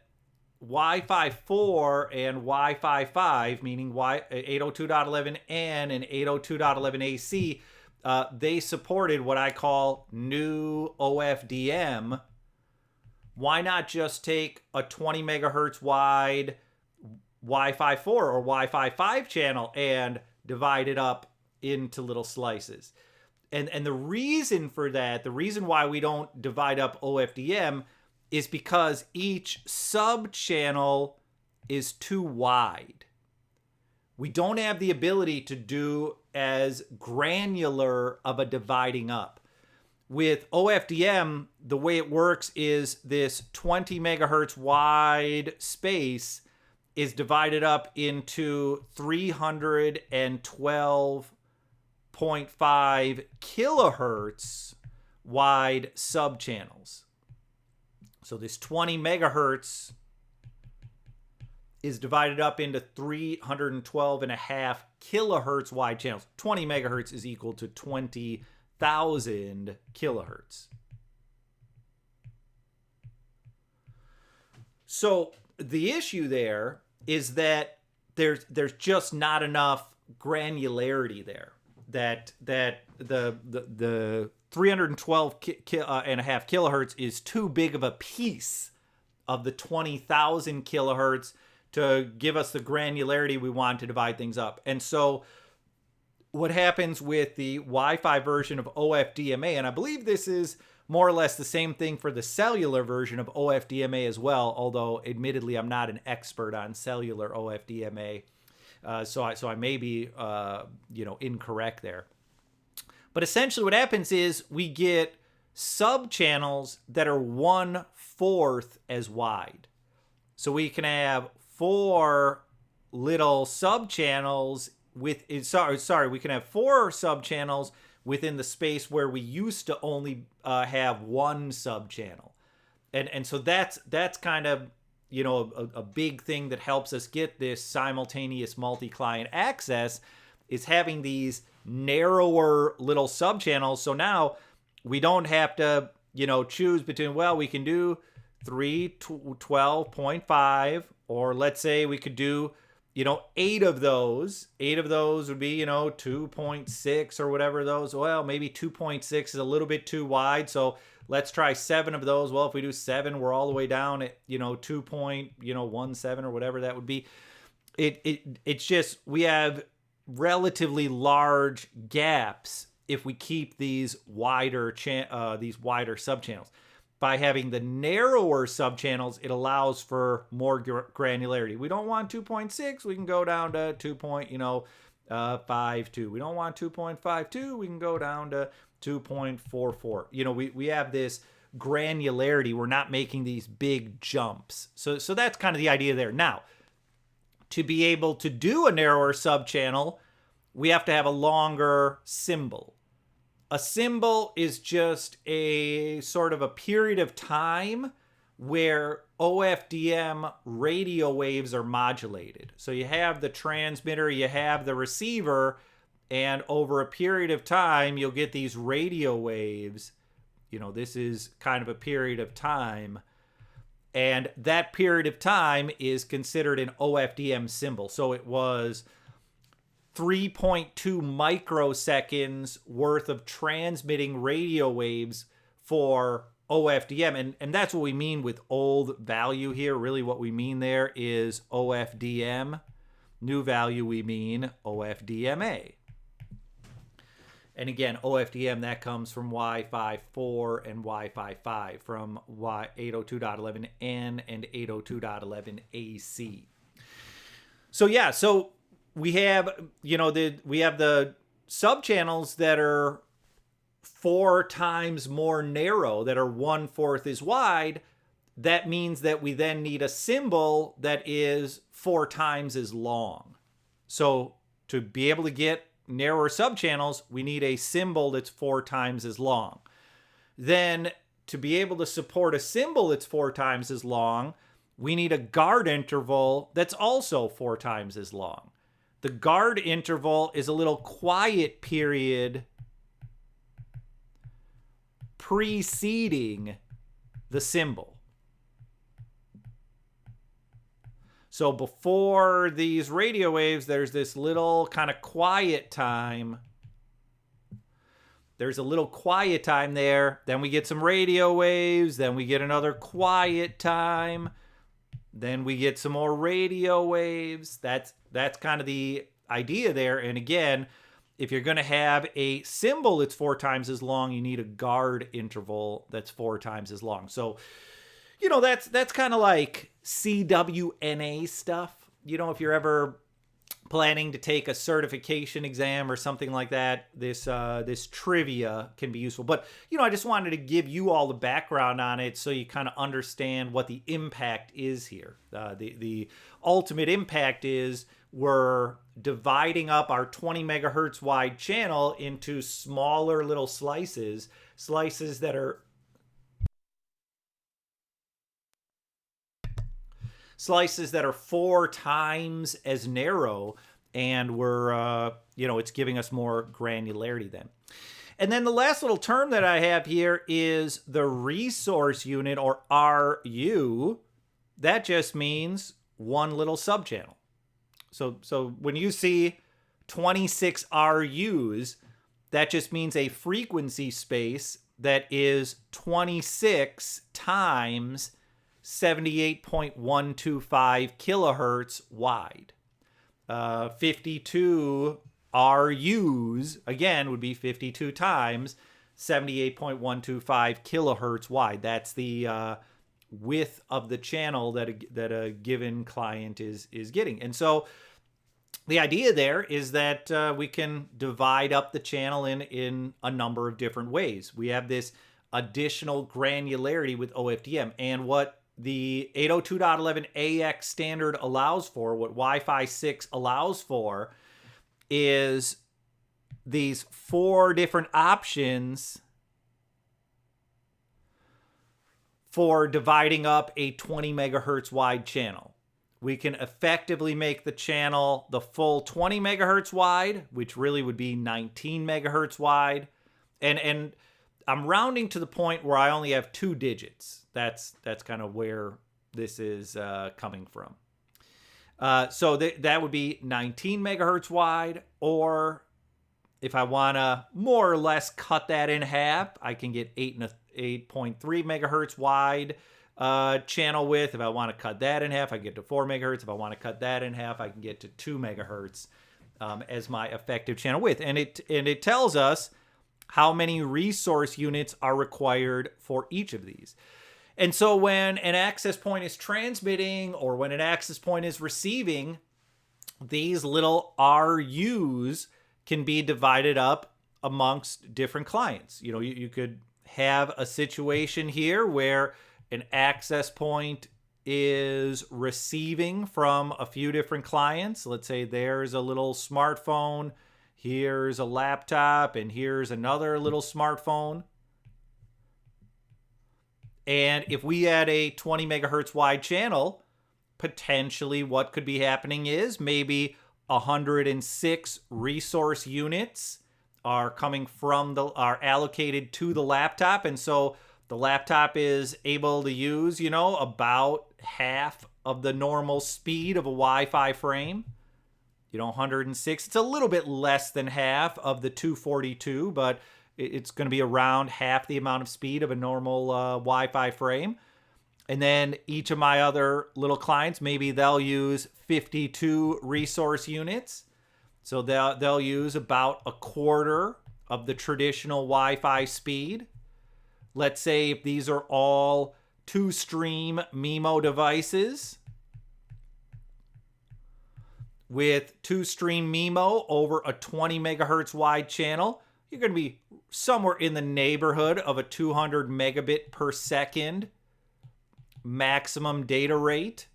A: Wi-Fi 4 and Wi-Fi 5, meaning 802.11n and 802.11ac, they supported what I call new OFDM. Why not just take a 20 megahertz wide Wi-Fi 4 or Wi-Fi 5 channel and divide it up into little slices? And the reason for that, the reason why we don't divide up OFDM is because each sub-channel is too wide. We don't have the ability to do as granular of a dividing up. With OFDM, the way it works is this 20 megahertz wide space is divided up into 312.5 kilohertz wide subchannels. So this 20 megahertz is divided up into 312.5 kilohertz wide channels. 20 megahertz is equal to 20,000 kilohertz. So the issue there is that there's just not enough granularity there. That the 312.5 kilohertz is too big of a piece of the 20,000 kilohertz to give us the granularity we want to divide things up. And so what happens with the Wi-Fi version of OFDMA, and I believe this is more or less the same thing for the cellular version of OFDMA as well, although admittedly I'm not an expert on cellular OFDMA, so I may be incorrect there. But essentially what happens is we get sub-channels that are 1/4 as wide. So we can have 4 little sub-channels we can have 4 sub-channels within the space where we used to only have 1 sub-channel. And so that's kind of, a big thing that helps us get this simultaneous multi-client access is having these narrower little sub-channels. So now we don't have to, choose between, well, we can do 312.5, or let's say we could do, 8 of those. 8 of those would be, 2.6 or whatever those. Well, maybe 2.6 is a little bit too wide, so let's try 7 of those. Well, if we do 7, we're all the way down at, 2.17 or whatever that would be. It's just, we have relatively large gaps if we keep these wider subchannels. By having the narrower subchannels, it allows for more granularity. We don't want 2.6, we can go down to 2.52. We don't want 2.52, we can go down to 2.44. We have this granularity. We're not making these big jumps. So that's kind of the idea there. Now, to be able to do a narrower subchannel, we have to have a longer symbol. A symbol is just a sort of a period of time where OFDM radio waves are modulated. So you have the transmitter, you have the receiver, and over a period of time, you'll get these radio waves. You know, this is kind of a period of time. And that period of time is considered an OFDM symbol. So it was 3.2 microseconds worth of transmitting radio waves for OFDM. And that's what we mean with old value here. Really what we mean there is OFDM. New value, we mean OFDMA. And again, OFDM, that comes from Wi-Fi 4 and Wi-Fi 5, from 802.11n and 802.11ac. So yeah, so we have, you know, we have the subchannels that are 4 times more narrow, that are 1/4 as wide. That means that we then need a symbol that is 4 times as long. So to be able to get narrower subchannels, we need a symbol that's 4 times as long. Then to be able to support a symbol that's 4 times as long, we need a guard interval that's also 4 times as long. The guard interval is a little quiet period preceding the symbol. So before these radio waves, there's this little kind of quiet time. There's a little quiet time there. Then we get some radio waves. Then we get another quiet time. Then we get some more radio waves. That's kind of the idea there. And again, if you're going to have a symbol that's 4 times as long, you need a guard interval that's 4 times as long. So, you know, that's kind of like CWNA stuff. You know, if you're ever planning to take a certification exam or something like that, this trivia can be useful. But, you know, I just wanted to give you all the background on it so you kind of understand what the impact is here. The ultimate impact is we're dividing up our 20 megahertz wide channel into smaller little slices that are slices that are 4 times as narrow, and we're, you know, it's giving us more granularity then. And then the last little term that I have here is the resource unit, or RU. That just means one little subchannel. So when you see 26 RUs, that just means a frequency space that is 26 times 78.125 kilohertz wide. 52 RUs, again, would be 52 times 78.125 kilohertz wide. That's the width of the channel that a given client is getting. And so the idea there is that we can divide up the channel in a number of different ways. We have this additional granularity with OFDM, and what the 802.11ax standard allows for, what Wi-Fi 6 allows for, is these 4 different options for dividing up a 20 megahertz wide channel. We can effectively make the channel the full 20 megahertz wide, which really would be 19 megahertz wide. And I'm rounding to the point where I only have 2 digits. That's kind of where this is coming from. So that would be 19 megahertz wide, or if I want to more or less cut that in half, I can get 8.3 megahertz wide channel width. If I want to cut that in half, I get to 4 megahertz. If I want to cut that in half, I can get to 2 megahertz as my effective channel width. And it tells us how many resource units are required for each of these. And so when an access point is transmitting or when an access point is receiving, these little RUs can be divided up amongst different clients. You know, you could have a situation here where an access point is receiving from a few different clients. Let's say there's a little smartphone here's a laptop, and here's another little smartphone. And if we had a 20 megahertz wide channel, potentially what could be happening is maybe 106 resource units are coming from are allocated to the laptop. And so the laptop is able to use, about half of the normal speed of a Wi-Fi frame. 106. It's a little bit less than half of the 242, but it's going to be around half the amount of speed of a normal Wi-Fi frame. And then each of my other little clients, maybe they'll use 52 resource units. So they'll use about a quarter of the traditional Wi-Fi speed. Let's say if these are all 2-stream MIMO devices, with 2-stream MIMO over a 20 megahertz wide channel, you're going to be somewhere in the neighborhood of a 200 megabit per second maximum data rate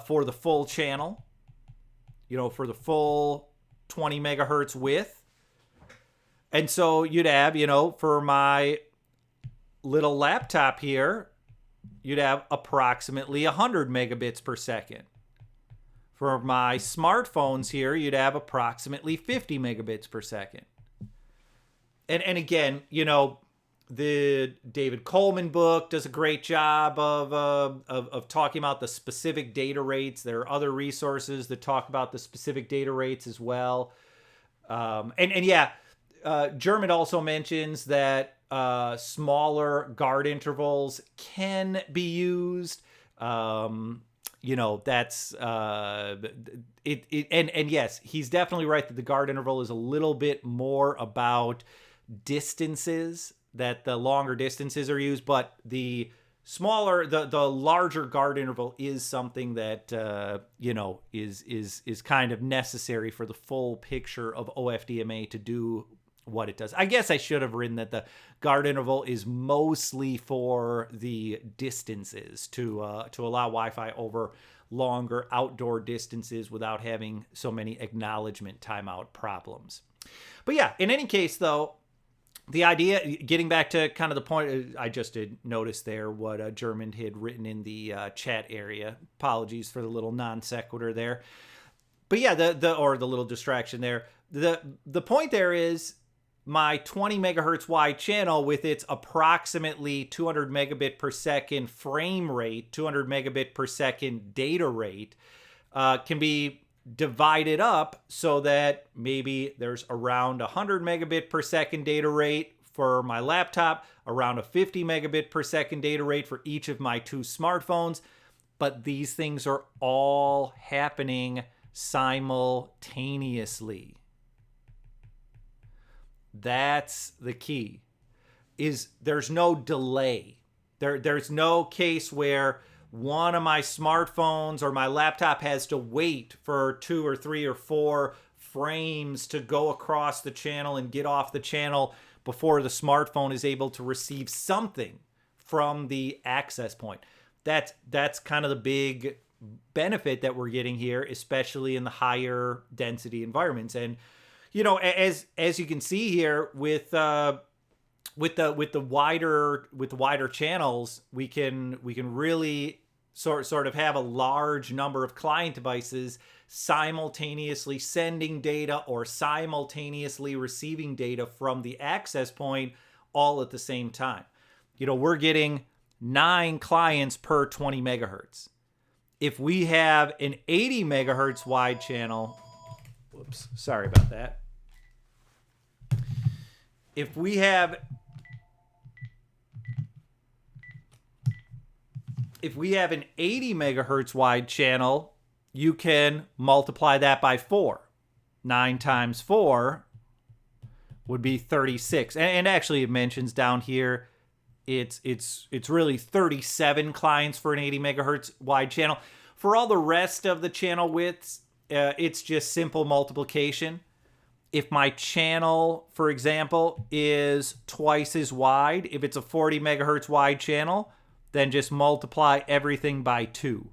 A: for the full channel, for the full 20 megahertz width. And so you'd have, for my little laptop here, you'd have approximately 100 megabits per second. For my smartphones here, you'd have approximately 50 megabits per second. And again, the David Coleman book does a great job of talking about the specific data rates. There are other resources that talk about the specific data rates as well. German also mentions that smaller guard intervals can be used. That's and yes, he's definitely right that the guard interval is a little bit more about distances, that the longer distances are used, but the larger guard interval is something that is kind of necessary for the full picture of OFDMA to do what it does. I guess I should have written that the guard interval is mostly for the distances to allow Wi-Fi over longer outdoor distances without having so many acknowledgement timeout problems. But yeah, in any case though, the idea, getting back to kind of the point, I just did notice there what German had written in the chat area. Apologies for the little non sequitur there. But yeah, the little distraction there. The point there is my 20 megahertz wide channel with its approximately 200 megabit per second frame rate, 200 megabit per second data rate, can be divided up so that maybe there's around 100 megabit per second data rate for my laptop, around a 50 megabit per second data rate for each of my 2 smartphones. But these things are all happening simultaneously. That's the key, is there's no delay. There's no case where one of my smartphones or my laptop has to wait for 2 or 3 or 4 frames to go across the channel and get off the channel before the smartphone is able to receive something from the access point. That's kind of the big benefit that we're getting here, especially in the higher density environments. And as you can see here with the wider channels, we can really sort of have a large number of client devices simultaneously sending data or simultaneously receiving data from the access point all at the same time. We're getting 9 clients per 20 megahertz. If we have an 80 megahertz wide channel, whoops, sorry about that. If we have an 80 megahertz wide channel, you can multiply that by 4. 9 times 4 would be 36. And actually it mentions down here it's really 37 clients for an 80 megahertz wide channel. For all the rest of the channel widths, it's just simple multiplication. If my channel, for example, is twice as wide, if it's a 40 megahertz wide channel, then just multiply everything by 2.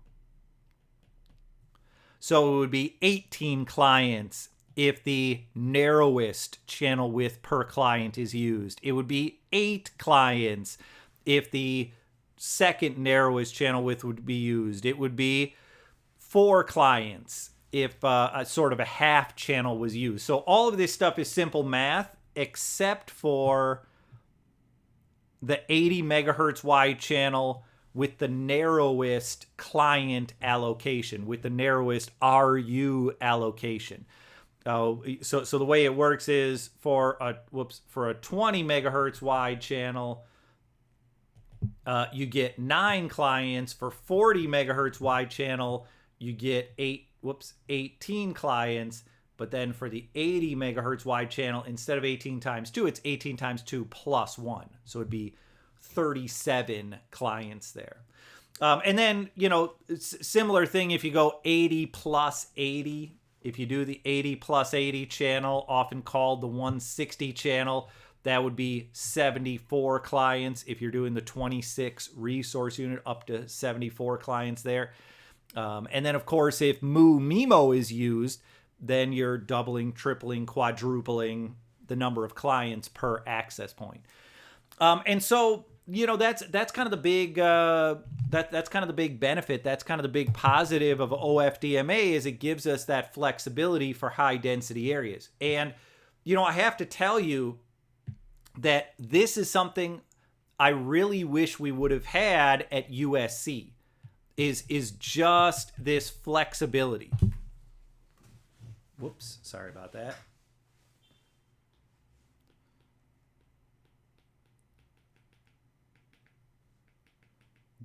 A: So it would be 18 clients if the narrowest channel width per client is used. It would be 8 clients if the second narrowest channel width would be used. It would be 4 clients if a sort of a half channel was used. So all of this stuff is simple math, except for the 80 megahertz wide channel with the narrowest client allocation, with the narrowest RU allocation. So the way it works is for a 20 megahertz wide channel, you get 9 clients. For 40 megahertz wide channel, you get 18 clients. But then for the 80 megahertz wide channel, instead of 18 times 2, it's 18 times 2 plus 1. So it'd be 37 clients there. And then, similar thing if you go 80 plus 80. If you do the 80 plus 80 channel, often called the 160 channel, that would be 74 clients. If you're doing the 26 resource unit, up to 74 clients there. And then, of course, if MIMO is used, then you're doubling, tripling, quadrupling the number of clients per access point. And so, that's kind of the big that's kind of the big benefit. That's kind of the big positive of OFDMA, is it gives us that flexibility for high density areas. And I have to tell you that this is something I really wish we would have had at USC. Is just this flexibility. Whoops, sorry about that.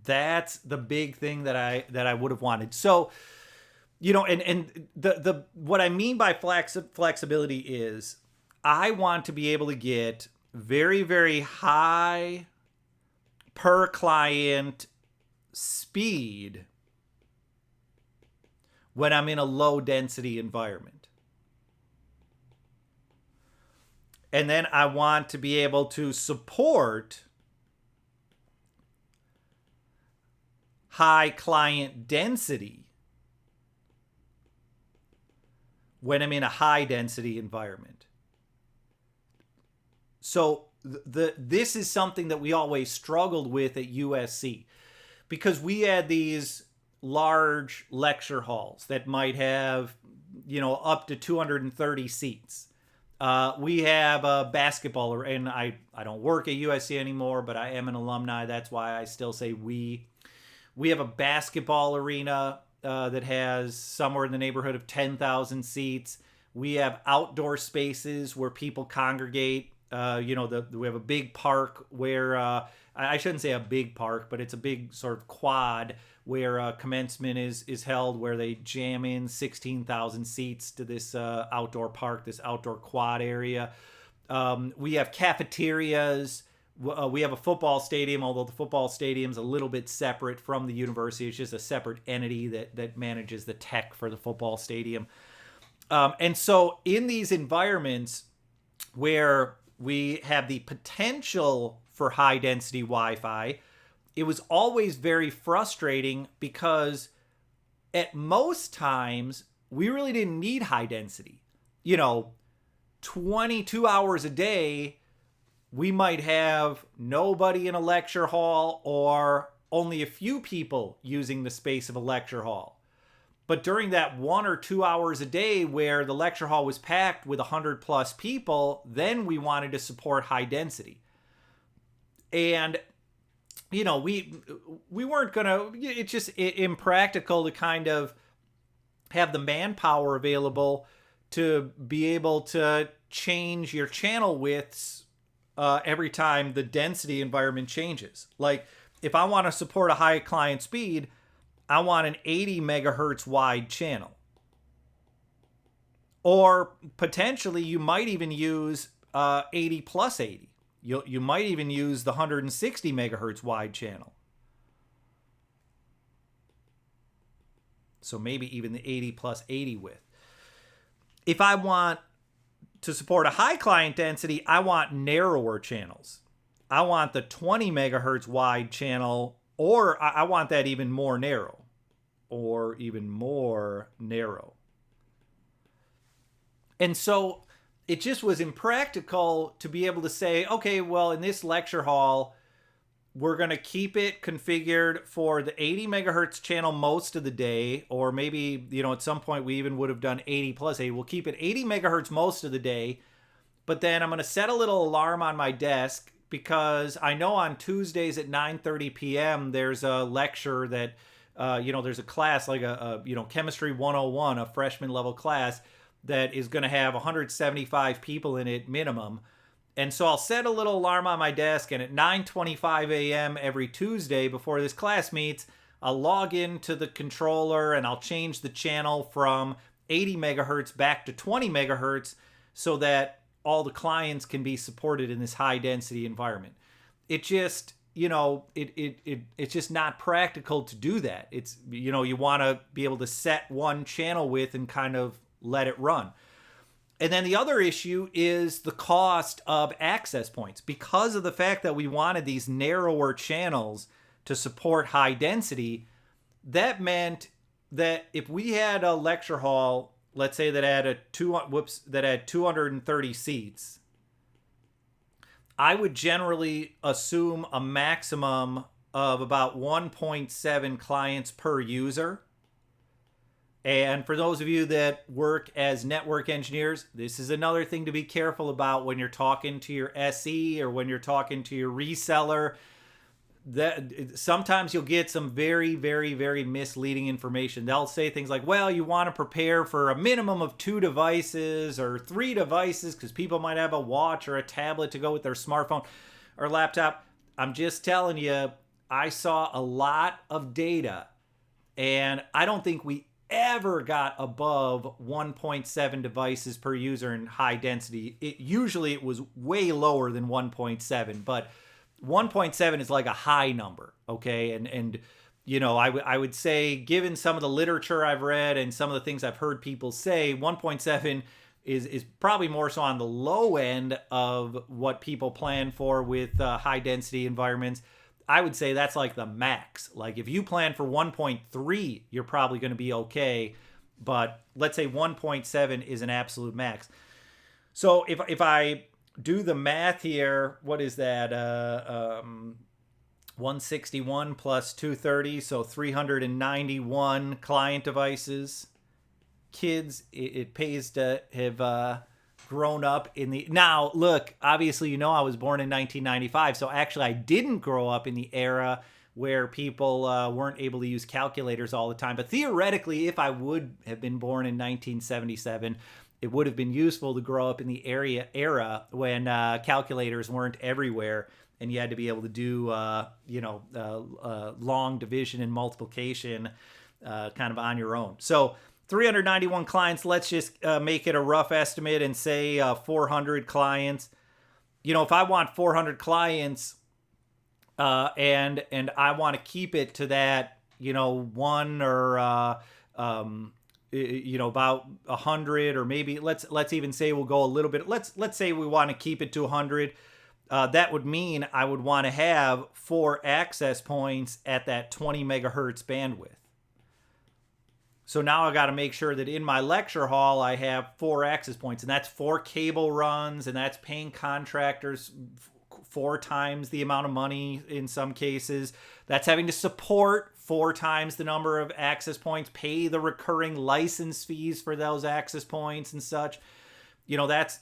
A: That's the big thing that I would have wanted. So, and the what I mean by flexibility is I want to be able to get very, very high per client speed when I'm in a low density environment. And then I want to be able to support high client density when I'm in a high density environment. So this is something that we always struggled with at USC, because we had these large lecture halls that might have, up to 230 seats. We have a basketball, and I don't work at USC anymore, but I am an alumni. That's why I still say we. We have a basketball arena that has somewhere in the neighborhood of 10,000 seats. We have outdoor spaces where people congregate. We have a big park where, I shouldn't say a big park, but it's a big sort of quad where commencement is held, where they jam in 16,000 seats to this outdoor park, this outdoor quad area. We have cafeterias. We have a football stadium, although the football stadium's a little bit separate from the university. It's just a separate entity that manages the tech for the football stadium. And so in these environments where we have the potential for high density Wi-Fi, it was always very frustrating because at most times we really didn't need high density. 22 hours a day, we might have nobody in a lecture hall or only a few people using the space of a lecture hall. But during that 1 or 2 hours a day where the lecture hall was packed with 100 plus people, then we wanted to support high density. And, we weren't going to, it's just impractical to kind of have the manpower available to be able to change your channel widths every time the density environment changes. Like, if I want to support a high client speed, I want an 80 megahertz wide channel. Or potentially you might even use 80 plus 80. You might even use the 160 megahertz wide channel. So maybe even the 80 plus 80 width. If I want to support a high client density, I want narrower channels. I want the 20 megahertz wide channel, or I want that even more narrow. And so it just was impractical to be able to say, okay, well, in this lecture hall, we're going to keep it configured for the 80 megahertz channel most of the day, or maybe, at some point we even would have done 80 plus 80. We'll keep it 80 megahertz most of the day, but then I'm going to set a little alarm on my desk because I know on Tuesdays at 9:30 p.m. there's a lecture that, there's a class like Chemistry 101, a freshman level class that is going to have 175 people in it minimum. And so I'll set a little alarm on my desk, and at 9:25 a.m. every Tuesday before this class meets, I'll log into the controller and I'll change the channel from 80 megahertz back to 20 megahertz so that all the clients can be supported in this high density environment. It just, it's just not practical to do that. It's, you want to be able to set one channel width and kind of let it run. And then the other issue is the cost of access points. Because of the fact that we wanted these narrower channels to support high density, that meant that if we had a lecture hall, let's say that had 230 seats, I would generally assume a maximum of about 1.7 clients per user. And for those of you that work as network engineers, this is another thing to be careful about when you're talking to your SE or when you're talking to your reseller. That sometimes you'll get some very, very, very misleading information. They'll say things like, well, you want to prepare for a minimum of 2 devices or 3 devices because people might have a watch or a tablet to go with their smartphone or laptop. I'm just telling you, I saw a lot of data, and I don't think we ever got above 1.7 devices per user in high density. Usually it was way lower than 1.7, but 1.7 is like a high number, okay? And I would say, given some of the literature I've read and some of the things I've heard people say, 1.7 is probably more so on the low end of what people plan for with high density environments. I would say that's like the max. Like if you plan for 1.3, you're probably going to be okay. But let's say 1.7 is an absolute max. So if I do the math here, what is that? 161 plus 230, so 391 client devices. Kids, it pays to have grown up in the... Now, look, obviously, I was born in 1995, so actually I didn't grow up in the era where people weren't able to use calculators all the time. But theoretically, if I would have been born in 1977, it would have been useful to grow up in the era when calculators weren't everywhere, and you had to be able to do, long division and multiplication kind of on your own. So 391 clients, let's just make it a rough estimate and say 400 clients. If I want 400 clients and I want to keep it to that, one or, about 100, or maybe let's even say we'll go a little bit. Let's say we want to keep it to 100. That would mean I would want to have 4 access points at that 20 megahertz bandwidth. So now I got to make sure that in my lecture hall, I have 4 access points, and that's 4 cable runs, and that's paying contractors 4 times the amount of money in some cases. That's having to support 4 times the number of access points, pay the recurring license fees for those access points and such. That's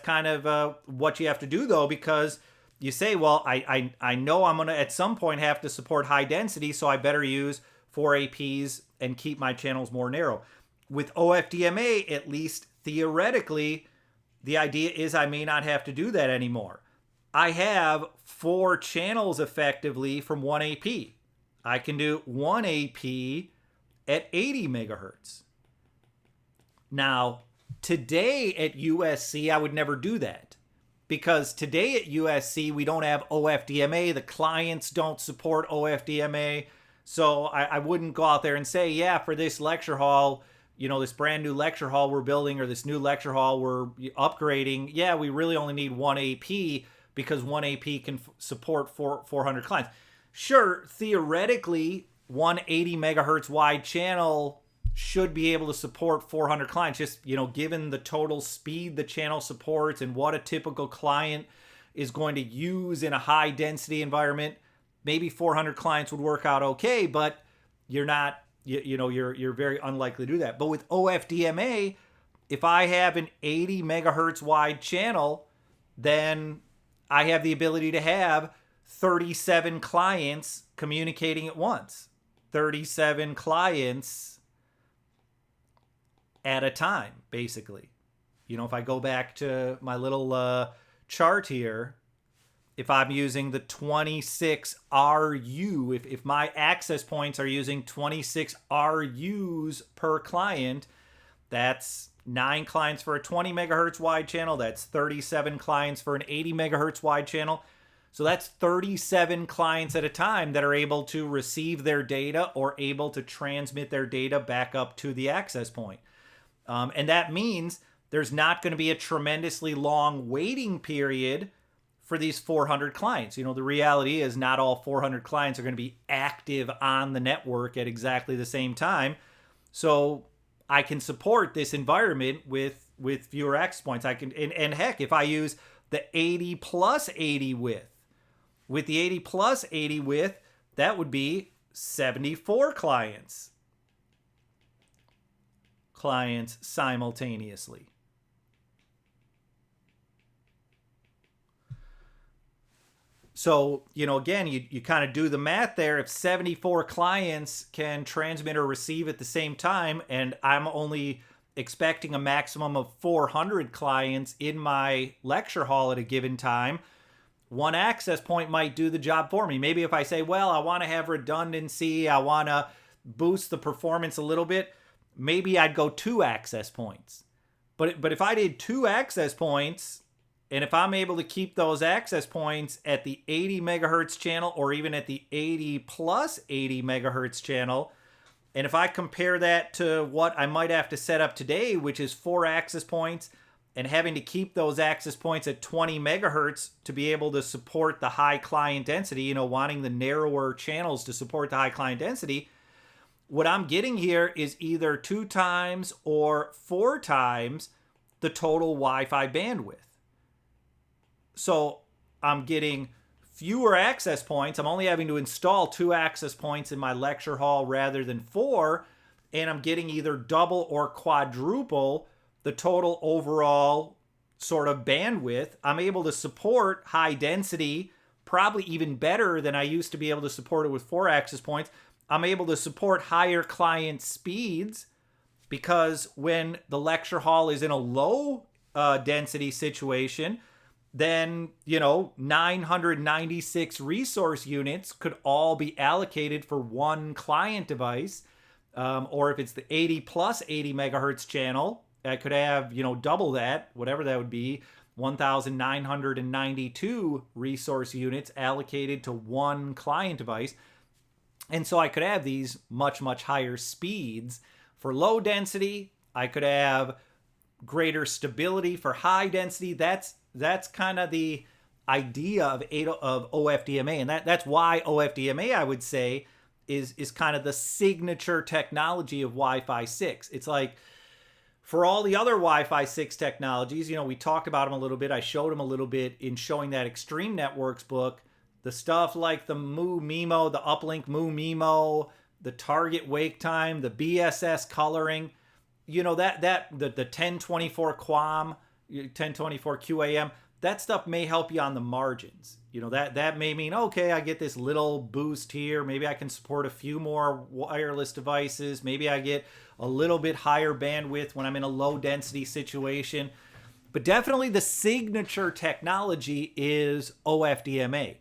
A: kind of what you have to do, though, because you say, well, I know I'm going to at some point have to support high density, so I better use 4 APs and keep my channels more narrow. With OFDMA, at least theoretically, the idea is I may not have to do that anymore. I have 4 channels effectively from 1 AP. I can do 1 AP at 80 megahertz. Now, today at USC, I would never do that, because today at USC, we don't have OFDMA. The clients don't support OFDMA. So I wouldn't go out there and say, yeah, for this lecture hall, this brand new lecture hall we're building, or this new lecture hall we're upgrading, yeah, we really only need 1 AP because 1 AP can support 400 clients. Sure, theoretically, 180 megahertz wide channel should be able to support 400 clients, just, given the total speed the channel supports and what a typical client is going to use in a high density environment. Maybe 400 clients would work out okay, but you're very unlikely to do that. But with OFDMA, if I have an 80 megahertz wide channel, then I have the ability to have 37 clients communicating at once. 37 clients at a time, basically. If I go back to my little chart here, if I'm using the 26 RU, if my access points are using 26 RUs per client, that's 9 clients for a 20 megahertz wide channel. That's 37 clients for an 80 megahertz wide channel. So that's 37 clients at a time that are able to receive their data or able to transmit their data back up to the access point. And that means there's not going to be a tremendously long waiting period for these 400 clients. The reality is not all 400 clients are going to be active on the network at exactly the same time. So I can support this environment with fewer access points. I can, and heck, if I use the 80 plus 80 width, with the 80 plus 80 width, that would be 74 clients simultaneously. So, again, you kind of do the math there. If 74 clients can transmit or receive at the same time, and I'm only expecting a maximum of 400 clients in my lecture hall at a given time, one access point might do the job for me. Maybe if I say, well, I want to have redundancy, I want to boost the performance a little bit, maybe I'd go 2 access points. But if I did 2 access points, and if I'm able to keep those access points at the 80 megahertz channel or even at the 80 plus 80 megahertz channel, and if I compare that to what I might have to set up today, which is 4 access points, and having to keep those access points at 20 megahertz to be able to support the high client density, wanting the narrower channels to support the high client density, what I'm getting here is either 2 times or 4 times the total Wi-Fi bandwidth. So I'm getting fewer access points. I'm only having to install 2 access points in my lecture hall rather than 4. And I'm getting either double or quadruple the total overall sort of bandwidth. I'm able to support high density, probably even better than I used to be able to support it with 4 access points. I'm able to support higher client speeds because when the lecture hall is in a low density situation, then 996 resource units could all be allocated for one client device. Or if it's the 80 plus 80 megahertz channel, I could have double that, whatever that would be, 1,992 resource units allocated to one client device. And so I could have these much, much higher speeds for low density. I could have greater stability for high density. That's kind of the idea of OFDMA. And that's why OFDMA, I would say, is kind of the signature technology of Wi-Fi 6. It's like, for all the other Wi-Fi 6 technologies, we talked about them a little bit. I showed them a little bit in showing that Extreme Networks book. The stuff like the MU-MIMO, the uplink MU-MIMO, the target wake time, the BSS coloring, the 1024 QAM, 1024 QAM, that stuff may help you on the margins. That may mean, okay, I get this little boost here. Maybe I can support a few more wireless devices. Maybe I get a little bit higher bandwidth when I'm in a low density situation. But definitely the signature technology is OFDMA.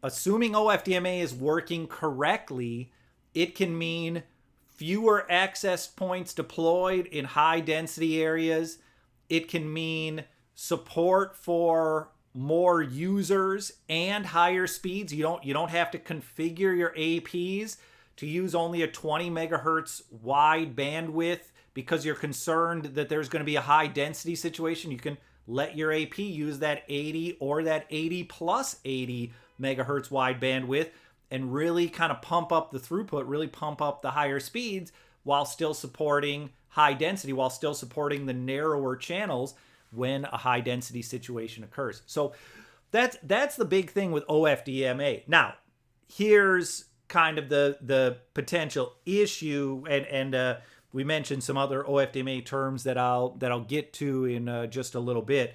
A: Assuming OFDMA is working correctly, it can mean fewer access points deployed in high density areas. It can mean support for more users and higher speeds. You don't have to configure your APs to use only a 20 megahertz wide bandwidth because you're concerned that there's going to be a high density situation. You can let your AP use that 80 or that 80 plus 80 megahertz wide bandwidth and really kind of pump up the throughput, really pump up the higher speeds while still supporting high density, while still supporting the narrower channels when a high density situation occurs. So that's the big thing with OFDMA. Now, here's kind of the potential issue, and we mentioned some other OFDMA terms that I'll get to in just a little bit.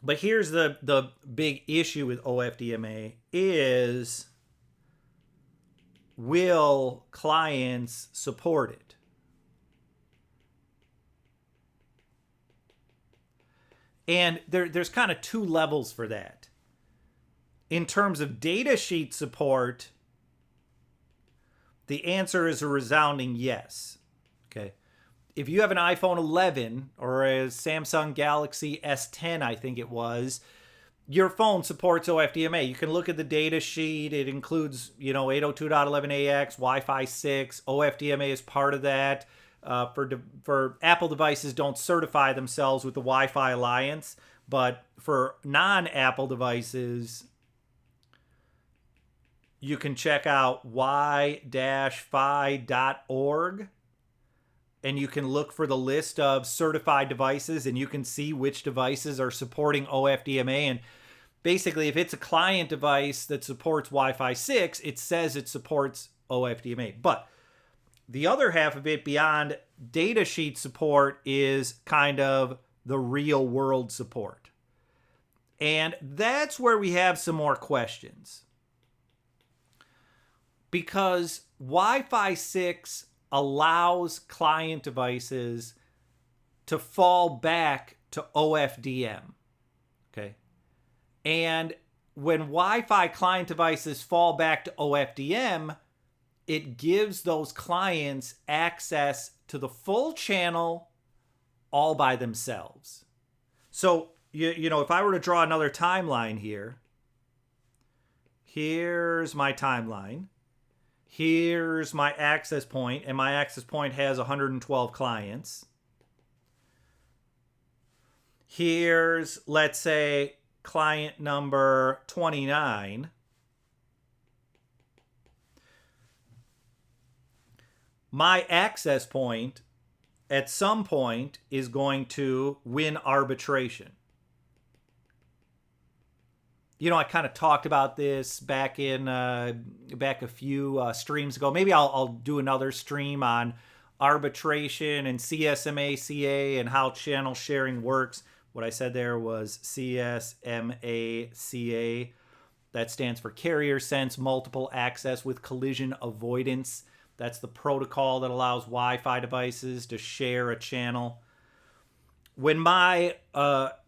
A: But here's the big issue with OFDMA is, will clients support it? And there's kind of two levels for that. In terms of datasheet support, the answer is a resounding yes. Okay. If you have an iPhone 11 or a Samsung Galaxy S10, I think it was, your phone supports OFDMA. You can look at the data sheet. It includes, 802.11ax, Wi-Fi 6. OFDMA is part of that. For Apple devices, don't certify themselves with the Wi-Fi Alliance, but for non-Apple devices, you can check out y-fi.org, and you can look for the list of certified devices, and you can see which devices are supporting OFDMA. And basically, if it's a client device that supports Wi-Fi 6, it says it supports OFDMA. But the other half of it, beyond datasheet support, is kind of the real world support. And that's where we have some more questions. Because Wi-Fi 6 allows client devices to fall back to OFDM. Okay. And when Wi-Fi client devices fall back to OFDM, it gives those clients access to the full channel all by themselves. So, if I were to draw another timeline here, here's my timeline. Here's my access point, and my access point has 112 clients. Here's, let's say, client number 29. My access point at some point is going to win arbitration. I kind of talked about this back a few streams ago. Maybe I'll do another stream on arbitration and CSMA CA and how channel sharing works. What I said there was CSMA CA. That stands for Carrier Sense Multiple Access with Collision Avoidance. That's the protocol that allows Wi-Fi devices to share a channel. When my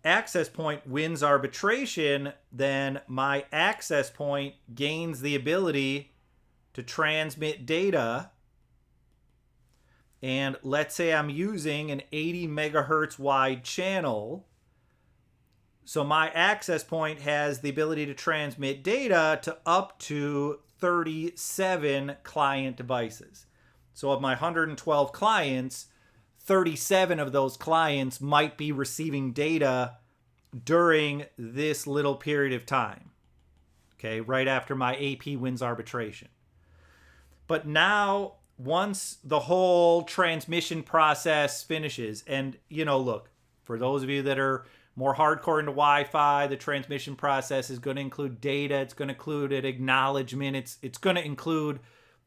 A: access point wins arbitration, then my access point gains the ability to transmit data. And let's say I'm using an 80 megahertz wide channel. So my access point has the ability to transmit data to up to 37 client devices. So of my 112 clients, 37 of those clients might be receiving data during this little period of time. Okay, right after my AP wins arbitration. But now, once the whole transmission process finishes, and look, for those of you that are more hardcore into Wi-Fi, the transmission process is going to include data. It's going to include an acknowledgement. It's going to include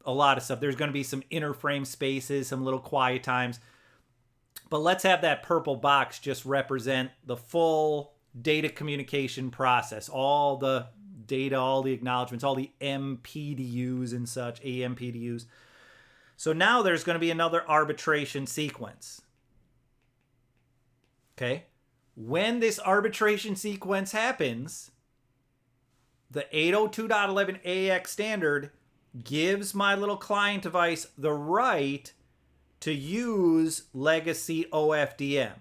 A: a lot of stuff. There's going to be some interframe spaces, some little quiet times. But let's have that purple box just represent the full data communication process. All the data, all the acknowledgments, all the MPDUs and such, AMPDUs. So now there's going to be another arbitration sequence. Okay? When this arbitration sequence happens, the 802.11ax standard gives my little client device the right to use legacy OFDM.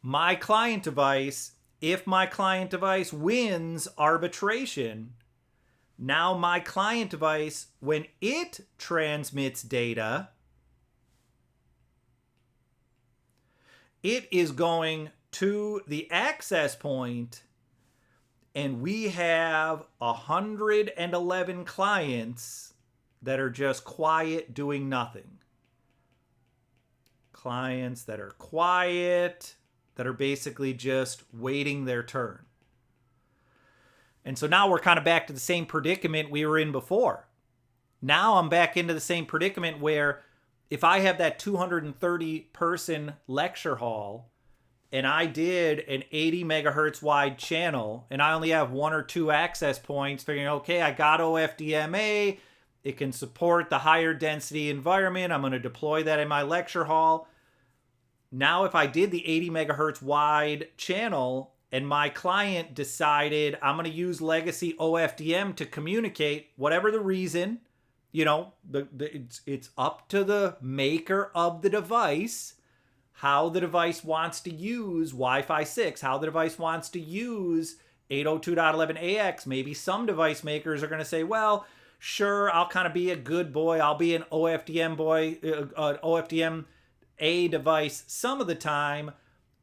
A: My client device, if my client device wins arbitration, now my client device, when it transmits data, it is going to the access point, and we have 111 clients that are just quiet doing nothing. Clients that are quiet, that are basically just waiting their turn. And so now we're kind of back to the same predicament we were in before. Now I'm back into the same predicament where if I have that 230 person lecture hall and I did an 80 megahertz wide channel and I only have 1 or 2 access points, figuring, okay, I got OFDMA, it can support the higher density environment, I'm going to deploy that in my lecture hall. Now, if I did the 80 megahertz wide channel and my client decided I'm going to use legacy OFDM to communicate, whatever the reason, you know, it's up to the maker of the device, how the device wants to use Wi-Fi 6, how the device wants to use 802.11ax. Maybe some device makers are going to say, well, sure, I'll kind of be a good boy. I'll be an OFDM boy, OFDM a device some of the time,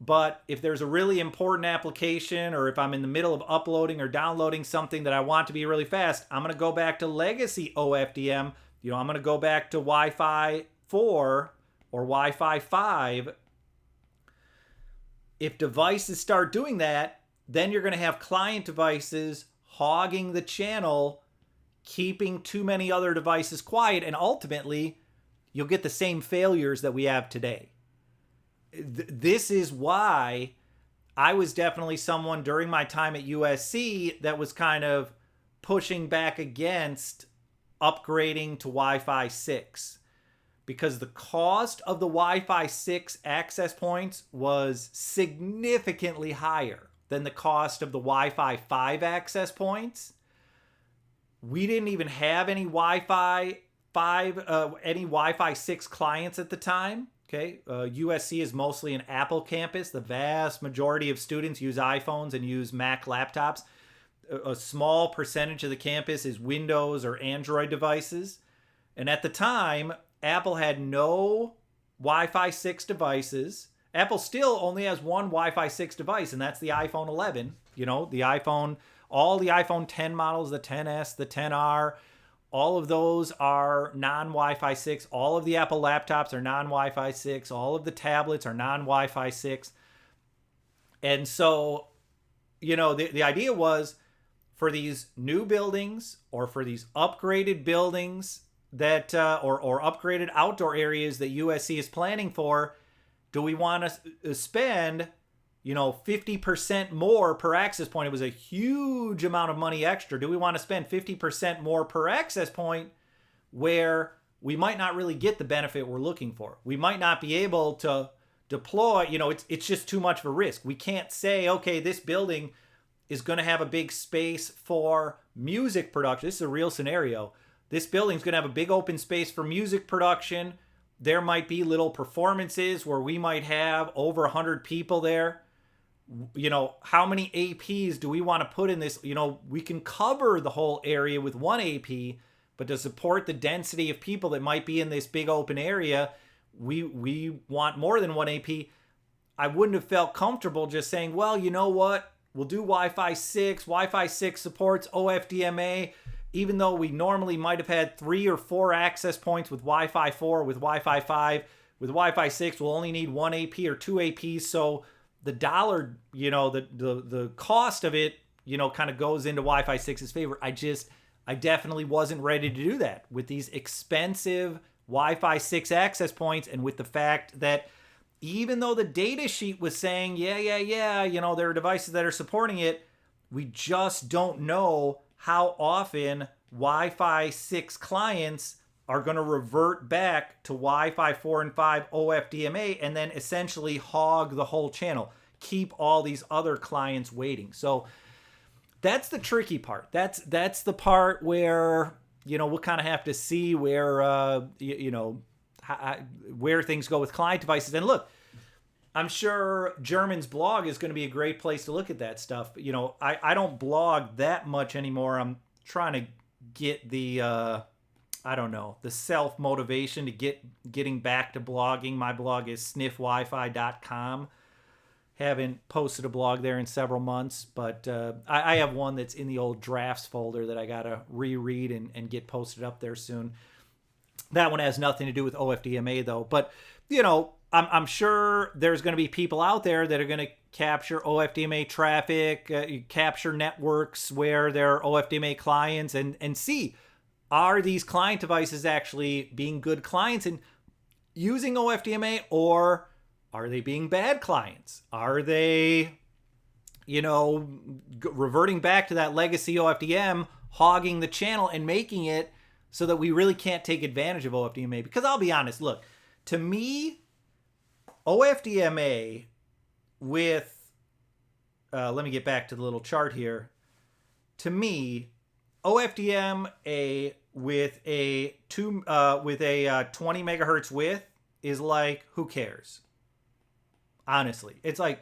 A: but if there's a really important application or if I'm in the middle of uploading or downloading something that I want to be really fast, I'm going to go back to legacy OFDM. You know, I'm going to go back to Wi-Fi 4 or Wi-Fi 5. If devices start doing that, then you're going to have client devices hogging the channel, keeping too many other devices quiet, and ultimately you'll get the same failures that we have today. This is why I was definitely someone during my time at USC that was kind of pushing back against upgrading to Wi-Fi 6, because the cost of the Wi-Fi 6 access points was significantly higher than the cost of the Wi-Fi 5 access points. We didn't even have any Wi-Fi 6 clients at the time. Okay, USC is mostly an Apple campus. The vast majority of students use iPhones and use Mac laptops. A small percentage of the campus is Windows or Android devices. And at the time, Apple had no Wi-Fi 6 devices. Apple still only has one Wi-Fi 6 device, and that's the iPhone 11. You know, the iPhone, all the iPhone 10 models, the 10s, the 10R, all of those are non-Wi-Fi 6. All of the Apple laptops are non-Wi-Fi 6. All of the tablets are non-Wi-Fi 6. And so, you know, the idea was for these new buildings or for these upgraded buildings that, or upgraded outdoor areas that USC is planning for, do we want to spend, you know, 50% more per access point? It was a huge amount of money extra. Do we want to spend 50% more per access point where we might not really get the benefit we're looking for? We might not be able to deploy, you know, it's just too much of a risk. We can't say, okay, this building is going to have a big space for music production. This is a real scenario. This building's going to have a big open space for music production. There might be little performances where we might have over 100 people there. You know, how many APs do we want to put in this? You know, we can cover the whole area with one AP, but to support the density of people that might be in this big open area, we want more than one AP. I wouldn't have felt comfortable just saying, well, you know what? We'll do Wi-Fi 6. Wi-Fi 6 supports OFDMA, even though we normally might have had 3 or 4 access points with Wi-Fi 4, with Wi-Fi 5. With Wi-Fi 6, we'll only need one AP or 2 APs, so the dollar, you know, the cost of it, you know, kind of goes into Wi-Fi 6's favor. I definitely wasn't ready to do that with these expensive Wi-Fi 6 access points, and with the fact that even though the data sheet was saying, yeah, you know, there are devices that are supporting it, we just don't know how often Wi-Fi 6 clients are going to revert back to Wi-Fi 4 and 5 OFDMA and then essentially hog the whole channel, keep all these other clients waiting. So that's the tricky part. That's the part where, you know, we'll kind of have to see where, you know, where things go with client devices. And look, I'm sure German's blog is going to be a great place to look at that stuff. You know, I don't blog that much anymore. I'm trying to get the, the self-motivation to getting back to blogging. My blog is sniffwifi.com. haven't posted a blog there in several months, but I have one that's in the old drafts folder that I got to reread and get posted up there soon. That one has nothing to do with OFDMA, though. But, I'm sure there's going to be people out there that are going to capture OFDMA traffic, capture networks where there are OFDMA clients and see, are these client devices actually being good clients and using OFDMA, or are they being bad clients? Are they, reverting back to that legacy OFDM, hogging the channel and making it so that we really can't take advantage of OFDMA? Because I'll be honest, look, to me, OFDMA with, let me get back to the little chart here. To me, OFDMA with a 20 megahertz width is like, who cares? Honestly, it's like,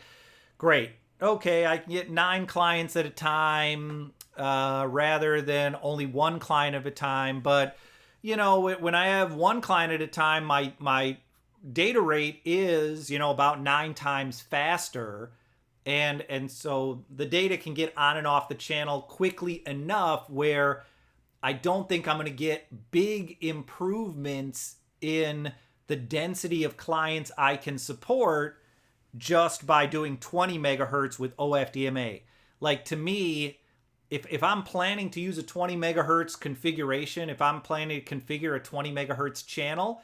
A: great. Okay, I can get 9 clients at a time rather than only 1 client at a time. But, when I have 1 client at a time, my data rate is, about 9 times faster. And so the data can get on and off the channel quickly enough where I don't think I'm going to get big improvements in the density of clients I can support just by doing 20 megahertz with OFDMA. Like, to me, if I'm planning to use a 20 megahertz configuration, if I'm planning to configure a 20 megahertz channel,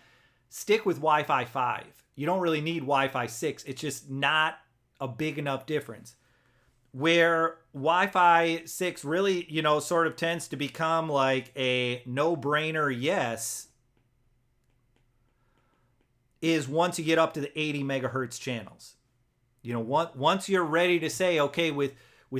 A: stick with Wi-Fi 5. You don't really need Wi-Fi 6. It's just not a big enough difference. Where Wi-Fi 6 really, sort of tends to become like a no-brainer yes is once you get up to the 80 megahertz channels. Once you're ready to say, okay, with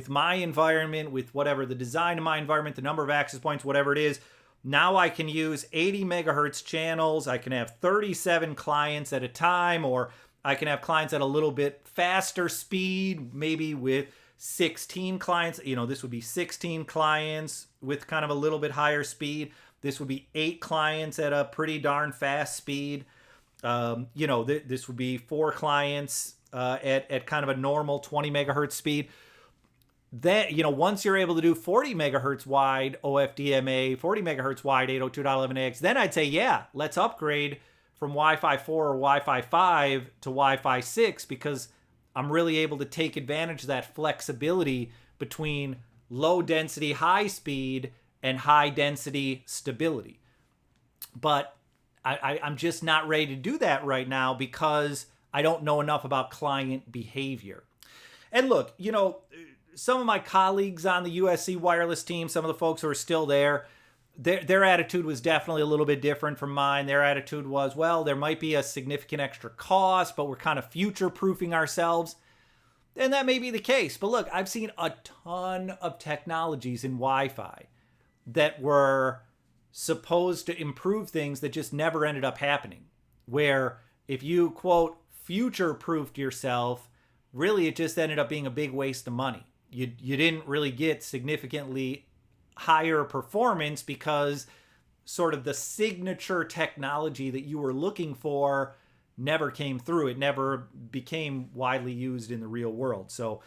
A: my environment, with whatever the design of my environment, the number of access points, whatever it is, now I can use 80 megahertz channels. I can have 37 clients at a time, or I can have clients at a little bit faster speed, maybe with 16 clients. This would be 16 clients with kind of a little bit higher speed. This would be 8 clients at a pretty darn fast speed. This would be 4 clients at kind of a normal 20 megahertz speed. That, once you're able to do 40 megahertz wide OFDMA, 40 megahertz wide 802.11ax, then I'd say, yeah, let's upgrade from Wi-Fi 4 or Wi-Fi 5 to Wi-Fi 6, because I'm really able to take advantage of that flexibility between low density, high speed, and high density stability. But I'm just not ready to do that right now because I don't know enough about client behavior. And look, some of my colleagues on the USC wireless team, some of the folks who are still there, their attitude was definitely a little bit different from mine. Their attitude was, well, there might be a significant extra cost, but we're kind of future-proofing ourselves. And that may be the case. But look, I've seen a ton of technologies in Wi-Fi that were supposed to improve things that just never ended up happening. Where if you, quote, future-proofed yourself, really it just ended up being a big waste of money. You didn't really get significantly higher performance because sort of the signature technology that you were looking for never came through. It never became widely used in the real world. So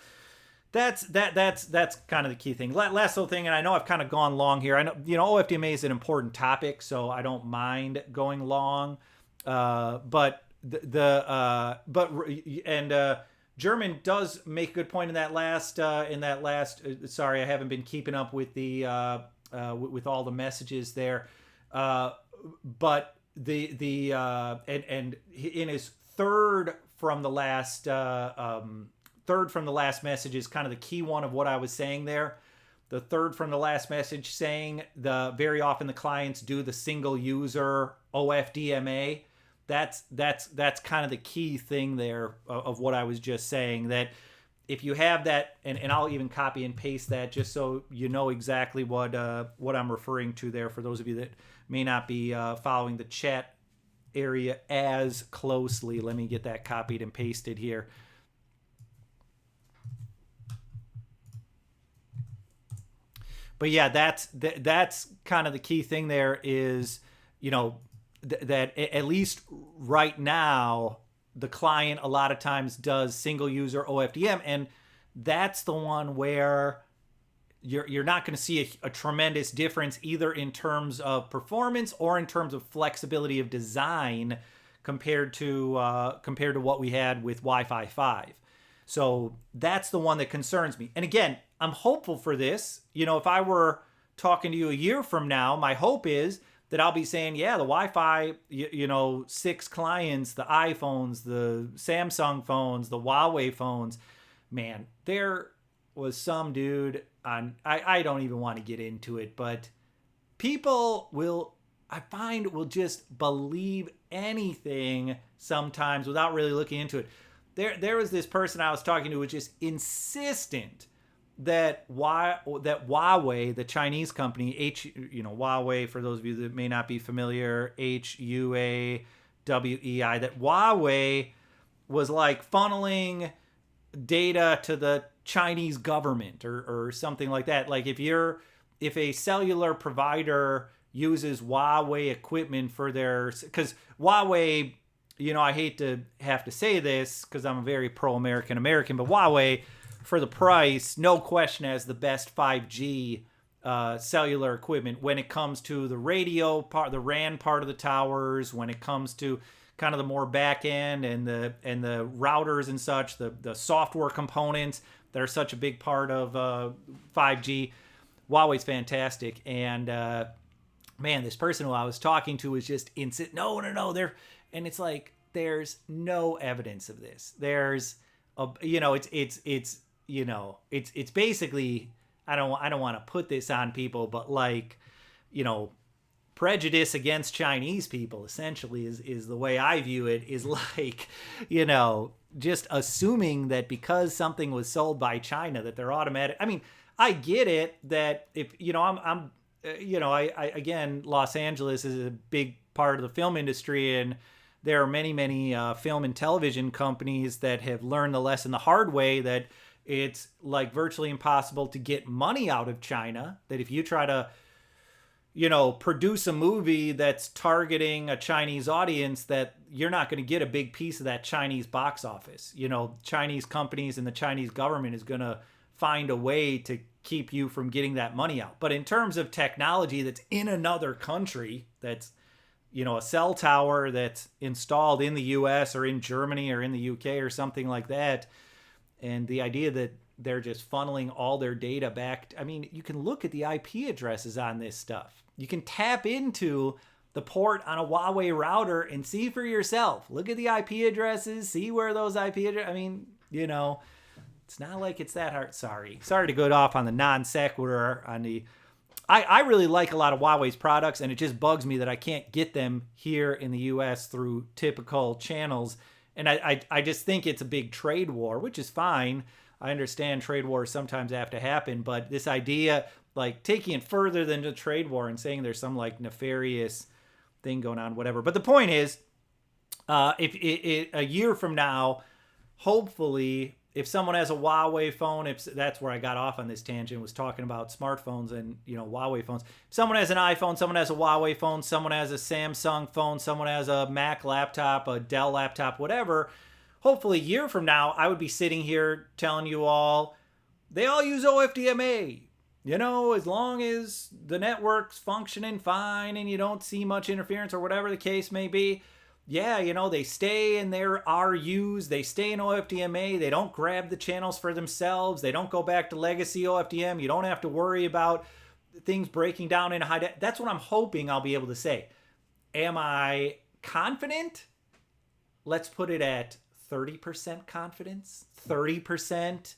A: that's kind of the key thing. Last little thing, and I know I've kind of gone long here. I know OFDMA is an important topic, so I don't mind going long. But German does make a good point in that last. Sorry, I haven't been keeping up with the with all the messages there. But and in his third from the last message is kind of the key one of what I was saying there. The third from the last message saying very often the clients do the single user OFDMA. That's kind of the key thing there of what I was just saying, that if you have that, and I'll even copy and paste that just so you know exactly what I'm referring to there for those of you that may not be following the chat area as closely. Let me get that copied and pasted here. But yeah, that's kind of the key thing there is, that at least right now, the client a lot of times does single user OFDM, and that's the one where you're not going to see a tremendous difference either in terms of performance or in terms of flexibility of design compared to what we had with Wi-Fi 5. So that's the one that concerns me. And again, I'm hopeful for this. If I were talking to you a year from now, my hope is that I'll be saying, yeah, the Wi-Fi, 6 clients, the iPhones, the Samsung phones, the Huawei phones, man, there was some dude on, I don't even want to get into it, but people will just believe anything sometimes without really looking into it. There was this person I was talking to who was just insistent that Huawei, the Chinese company, Huawei, for those of you that may not be familiar, Huawei, that Huawei was like funneling data to the Chinese government or something like that. Like if a cellular provider uses Huawei equipment for because Huawei, I hate to have to say this because I'm a very pro-American, but Huawei, for the price, no question, has the best 5G cellular equipment when it comes to the radio part, the RAN part of the towers, when it comes to kind of the more back end and the routers and such, the software components that are such a big part of 5G. Huawei's fantastic. And man, this person who I was talking to was just insistent. No, and it's like, there's no evidence of this. There's it's basically, I don't want to put this on people, but like, prejudice against Chinese people essentially is the way I view it, is like, just assuming that because something was sold by China that they're automatic. I mean, I get it that if, again, Los Angeles is a big part of the film industry, and there are many, many film and television companies that have learned the lesson the hard way that it's like virtually impossible to get money out of China, that if you try to, produce a movie that's targeting a Chinese audience, that you're not going to get a big piece of that Chinese box office. Chinese companies and the Chinese government is going to find a way to keep you from getting that money out. But in terms of technology that's in another country, that's, a cell tower that's installed in the US or in Germany or in the UK or something like that, and the idea that they're just funneling all their data back. I mean, you can look at the IP addresses on this stuff. You can tap into the port on a Huawei router and see for yourself. Look at the IP addresses, see where those IP addresses, I mean, it's not like it's that hard. Sorry to go off on the non sequitur on the, I really like a lot of Huawei's products, and it just bugs me that I can't get them here in the US through typical channels. And I just think it's a big trade war, which is fine. I understand trade wars sometimes have to happen, but this idea, like taking it further than the trade war and saying there's some like nefarious thing going on, whatever. But the point is, if a year from now, hopefully, if someone has a Huawei phone, if that's where I got off on this tangent, was talking about smartphones and, Huawei phones. If someone has an iPhone, someone has a Huawei phone, someone has a Samsung phone, someone has a Mac laptop, a Dell laptop, whatever. Hopefully a year from now, I would be sitting here telling you all, they all use OFDMA. As long as the network's functioning fine and you don't see much interference or whatever the case may be, yeah, they stay in their RUs, they stay in OFDMA, they don't grab the channels for themselves, they don't go back to legacy OFDM, you don't have to worry about things breaking down in high That's what I'm hoping I'll be able to say. Am I confident? Let's put it at 30% confidence, 30%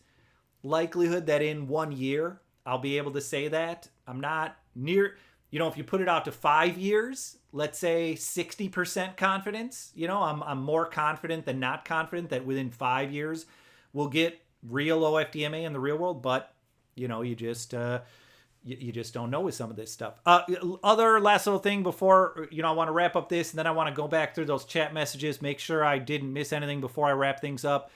A: likelihood that in 1 year I'll be able to say that. I'm not near... if you put it out to 5 years, let's say 60% confidence, I'm more confident than not confident that within 5 years we'll get real OFDMA in the real world. But, you just don't know with some of this stuff. Other last little thing before, I want to wrap up this, and then I want to go back through those chat messages, make sure I didn't miss anything before I wrap things up.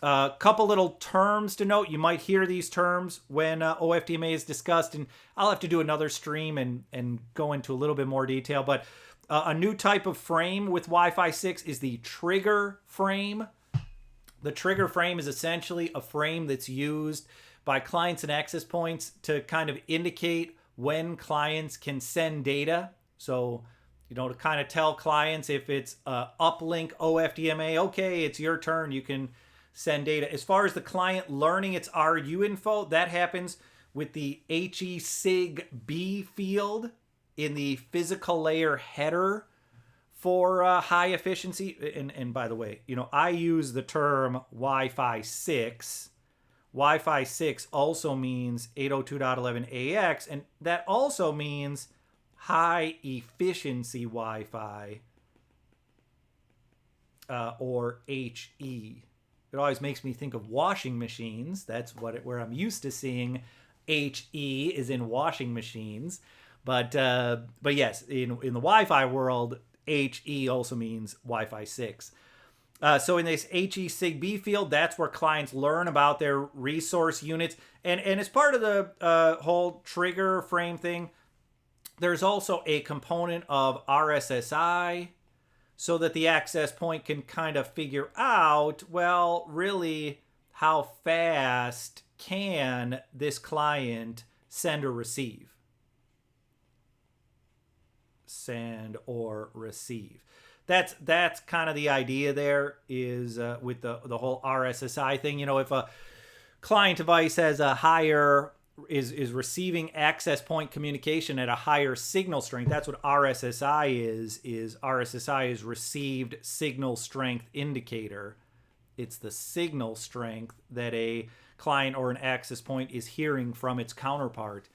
A: A couple little terms to note. You might hear these terms when OFDMA is discussed, and I'll have to do another stream and go into a little bit more detail. But a new type of frame with Wi-Fi 6 is the trigger frame. The trigger frame is essentially a frame that's used by clients and access points to kind of indicate when clients can send data. So, to kind of tell clients if it's uplink OFDMA, okay, it's your turn, you can send data. As far as the client learning its RU info, that happens with the HE-SIG-B field in the physical layer header for high efficiency. And by the way, I use the term Wi-Fi 6. Wi-Fi 6 also means 802.11ax, and that also means high efficiency Wi-Fi, or HE. It always makes me think of washing machines. That's where I'm used to seeing HE is in washing machines. But yes, in the Wi-Fi world, HE also means Wi-Fi 6. So in this HE-SIG-B field, that's where clients learn about their resource units. And as part of the whole trigger frame thing, there's also a component of RSSI, so that the access point can kind of figure out, well, really, how fast can this client send or receive? Send or receive. That's kind of the idea there, is with the whole RSSI thing. If a client device has a higher is receiving access point communication at a higher signal strength, that's what RSSI is RSSI is received signal strength indicator. It's the signal strength that a client or an access point is hearing from its counterpart.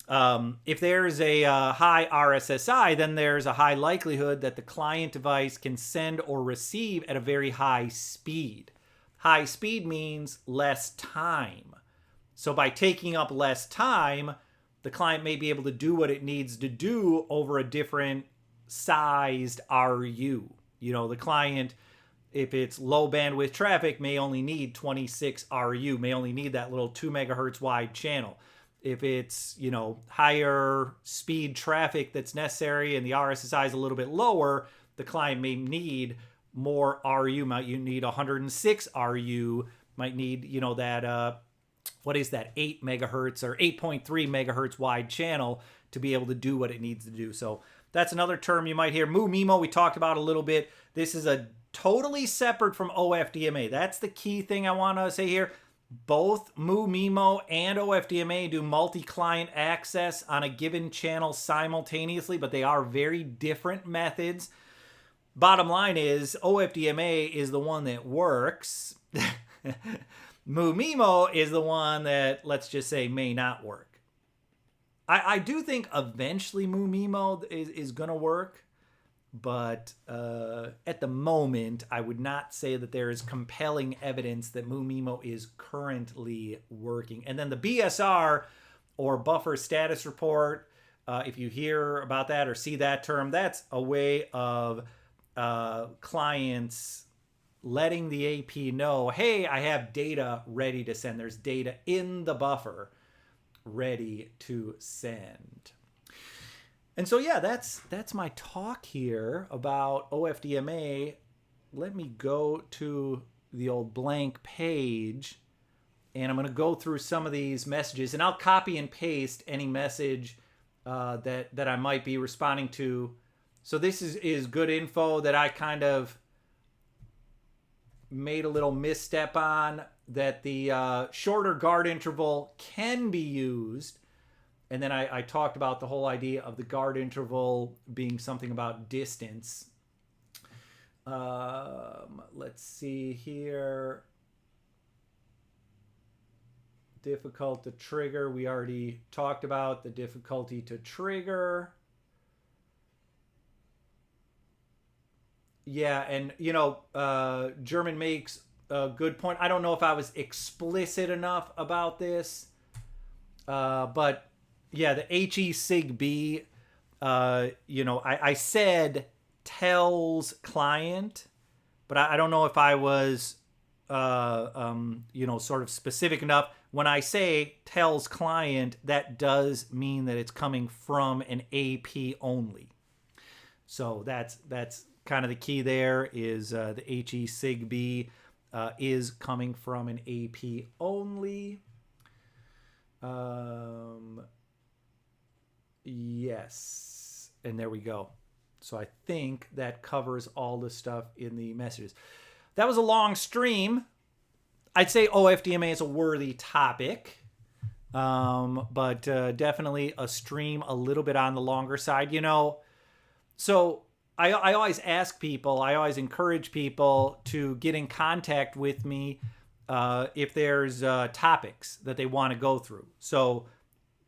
A: If there's a high RSSI, then there's a high likelihood that the client device can send or receive at a very high speed. High speed means less time. So by taking up less time, the client may be able to do what it needs to do over a different sized RU. The client, if it's low bandwidth traffic, may only need 26 RU, may only need that little 2 megahertz wide channel. If it's, higher speed traffic that's necessary and the RSSI is a little bit lower, the client may need more RU. Might you need 106 RU, might need, that, what is that, 8 megahertz or 8.3 megahertz wide channel to be able to do what it needs to do. So that's another term you might hear. MU-MIMO, we talked about a little bit. This is a totally separate from OFDMA. That's the key thing I want to say here. Both MU-MIMO and OFDMA do multi-client access on a given channel simultaneously, but they are very different methods. Bottom line is, OFDMA is the one that works. MU-MIMO is the one that, let's just say, may not work. I do think eventually MU-MIMO is going to work, but at the moment, I would not say that there is compelling evidence that MU-MIMO is currently working. And then the BSR, or buffer status report, if you hear about that or see that term, that's a way of clients letting the AP know, hey, I have data ready to send. There's data in the buffer ready to send. And so, yeah, that's my talk here about OFDMA. Let me go to the old blank page, and I'm going to go through some of these messages, and I'll copy and paste any message that I might be responding to. So this is good info that I kind of made a little misstep on, that the shorter guard interval can be used. And then I talked about the whole idea of the guard interval being something about distance. Let's see here. Difficult to trigger. We already talked about the difficulty to trigger. Yeah, and, German makes a good point. I don't know if I was explicit enough about this, but yeah, the HE-SIG-B, I said tells client, but I don't know if I was sort of specific enough. When I say tells client, that does mean that it's coming from an AP only. So that's kind of the key there is the HE Sig B is coming from an AP only. Yes. And there we go. So I think that covers all the stuff in the messages. That was a long stream. I'd say OFDMA is a worthy topic, but definitely a stream a little bit on the longer side. So I always ask people, I always encourage people to get in contact with me if there's topics that they want to go through. So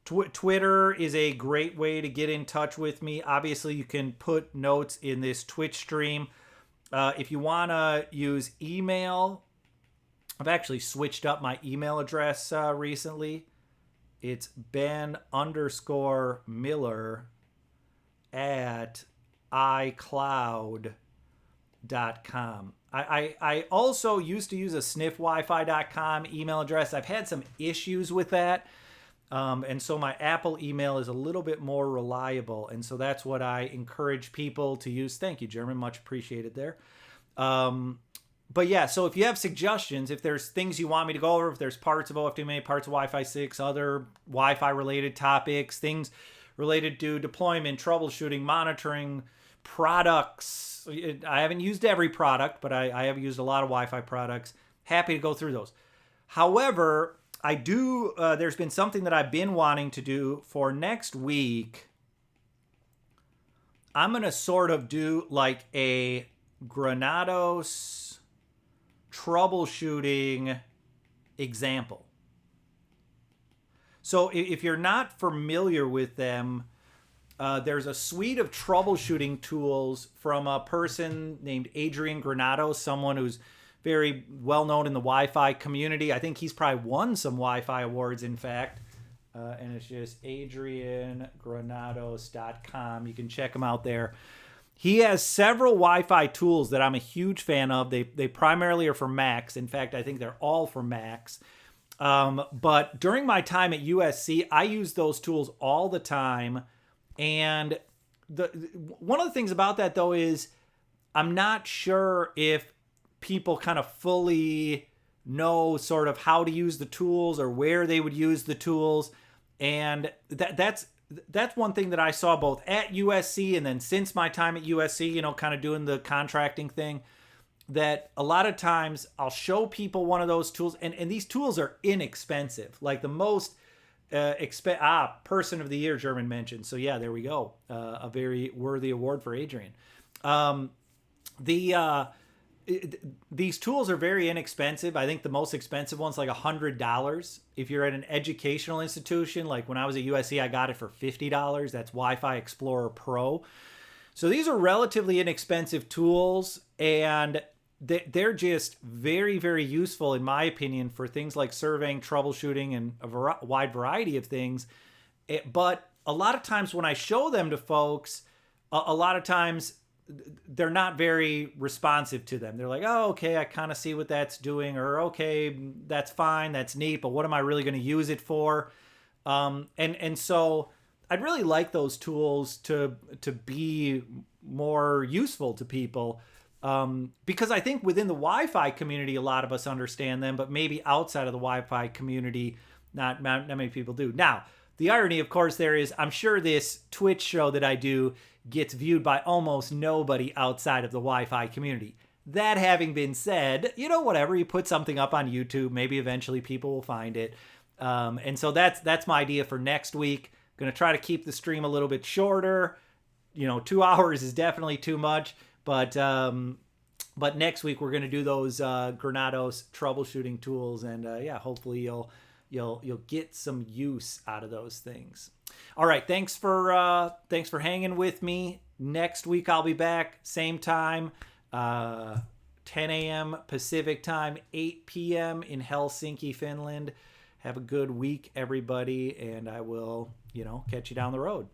A: Twitter is a great way to get in touch with me. Obviously, you can put notes in this Twitch stream. If you want to use email, I've actually switched up my email address recently. It's ben_miller@icloud.com. I also used to use a sniffwifi.com email address. I've had some issues with that. And so my Apple email is a little bit more reliable. And so that's what I encourage people to use. Thank you, German. Much appreciated there. But yeah, so if you have suggestions, if there's things you want me to go over, if there's parts of OFDMA, parts of Wi-Fi 6, other Wi-Fi related topics, things related to deployment, troubleshooting, monitoring, products. I haven't used every product, but I have used a lot of Wi-Fi products. Happy to go through those. However, I do, there's been something that I've been wanting to do for next week. I'm going to sort of do like a Granados troubleshooting example. So if you're not familiar with them, there's a suite of troubleshooting tools from a person named Adrian Granados, someone who's very well known in the Wi-Fi community. I think he's probably won some Wi-Fi awards, in fact. And it's just adriangranados.com. You can check him out there. He has several Wi-Fi tools that I'm a huge fan of. They primarily are for Macs. In fact, I think they're all for Macs. But during my time at USC, I use those tools all the time. And one of the things about that, though, is I'm not sure if people kind of fully know sort of how to use the tools or where they would use the tools. And that's one thing that I saw both at USC and then since my time at USC, kind of doing the contracting thing, that a lot of times I'll show people one of those tools and these tools are inexpensive. Like the most person of the year, German mentioned. So yeah, there we go. A very worthy award for Adrian. These tools are very inexpensive. I think the most expensive one's like $100. If you're at an educational institution, like when I was at USC, I got it for $50. That's Wi-Fi Explorer Pro. So these are relatively inexpensive tools, and they're just very, very useful, in my opinion, for things like surveying, troubleshooting, and a wide variety of things. But a lot of times when I show them to folks, a lot of times they're not very responsive to them. They're like, oh, okay, I kind of see what that's doing, or okay, that's fine, that's neat, but what am I really going to use it for? And so I'd really like those tools to be more useful to people, because I think within the Wi-Fi community, a lot of us understand them, but maybe outside of the Wi-Fi community, not many people do. Now, the irony, of course, there is, I'm sure this Twitch show that I do gets viewed by almost nobody outside of the Wi-Fi community. That having been said, whatever, you put something up on YouTube, maybe eventually people will find it. And so that's my idea for next week. Going to try to keep the stream a little bit shorter. 2 hours is definitely too much, but next week we're going to do those Granados troubleshooting tools, and hopefully you'll get some use out of those things. All right, thanks for hanging with me. Next week I'll be back, same time, 10 a.m. Pacific time, 8 p.m. in Helsinki, Finland. Have a good week, everybody, and I will, catch you down the road.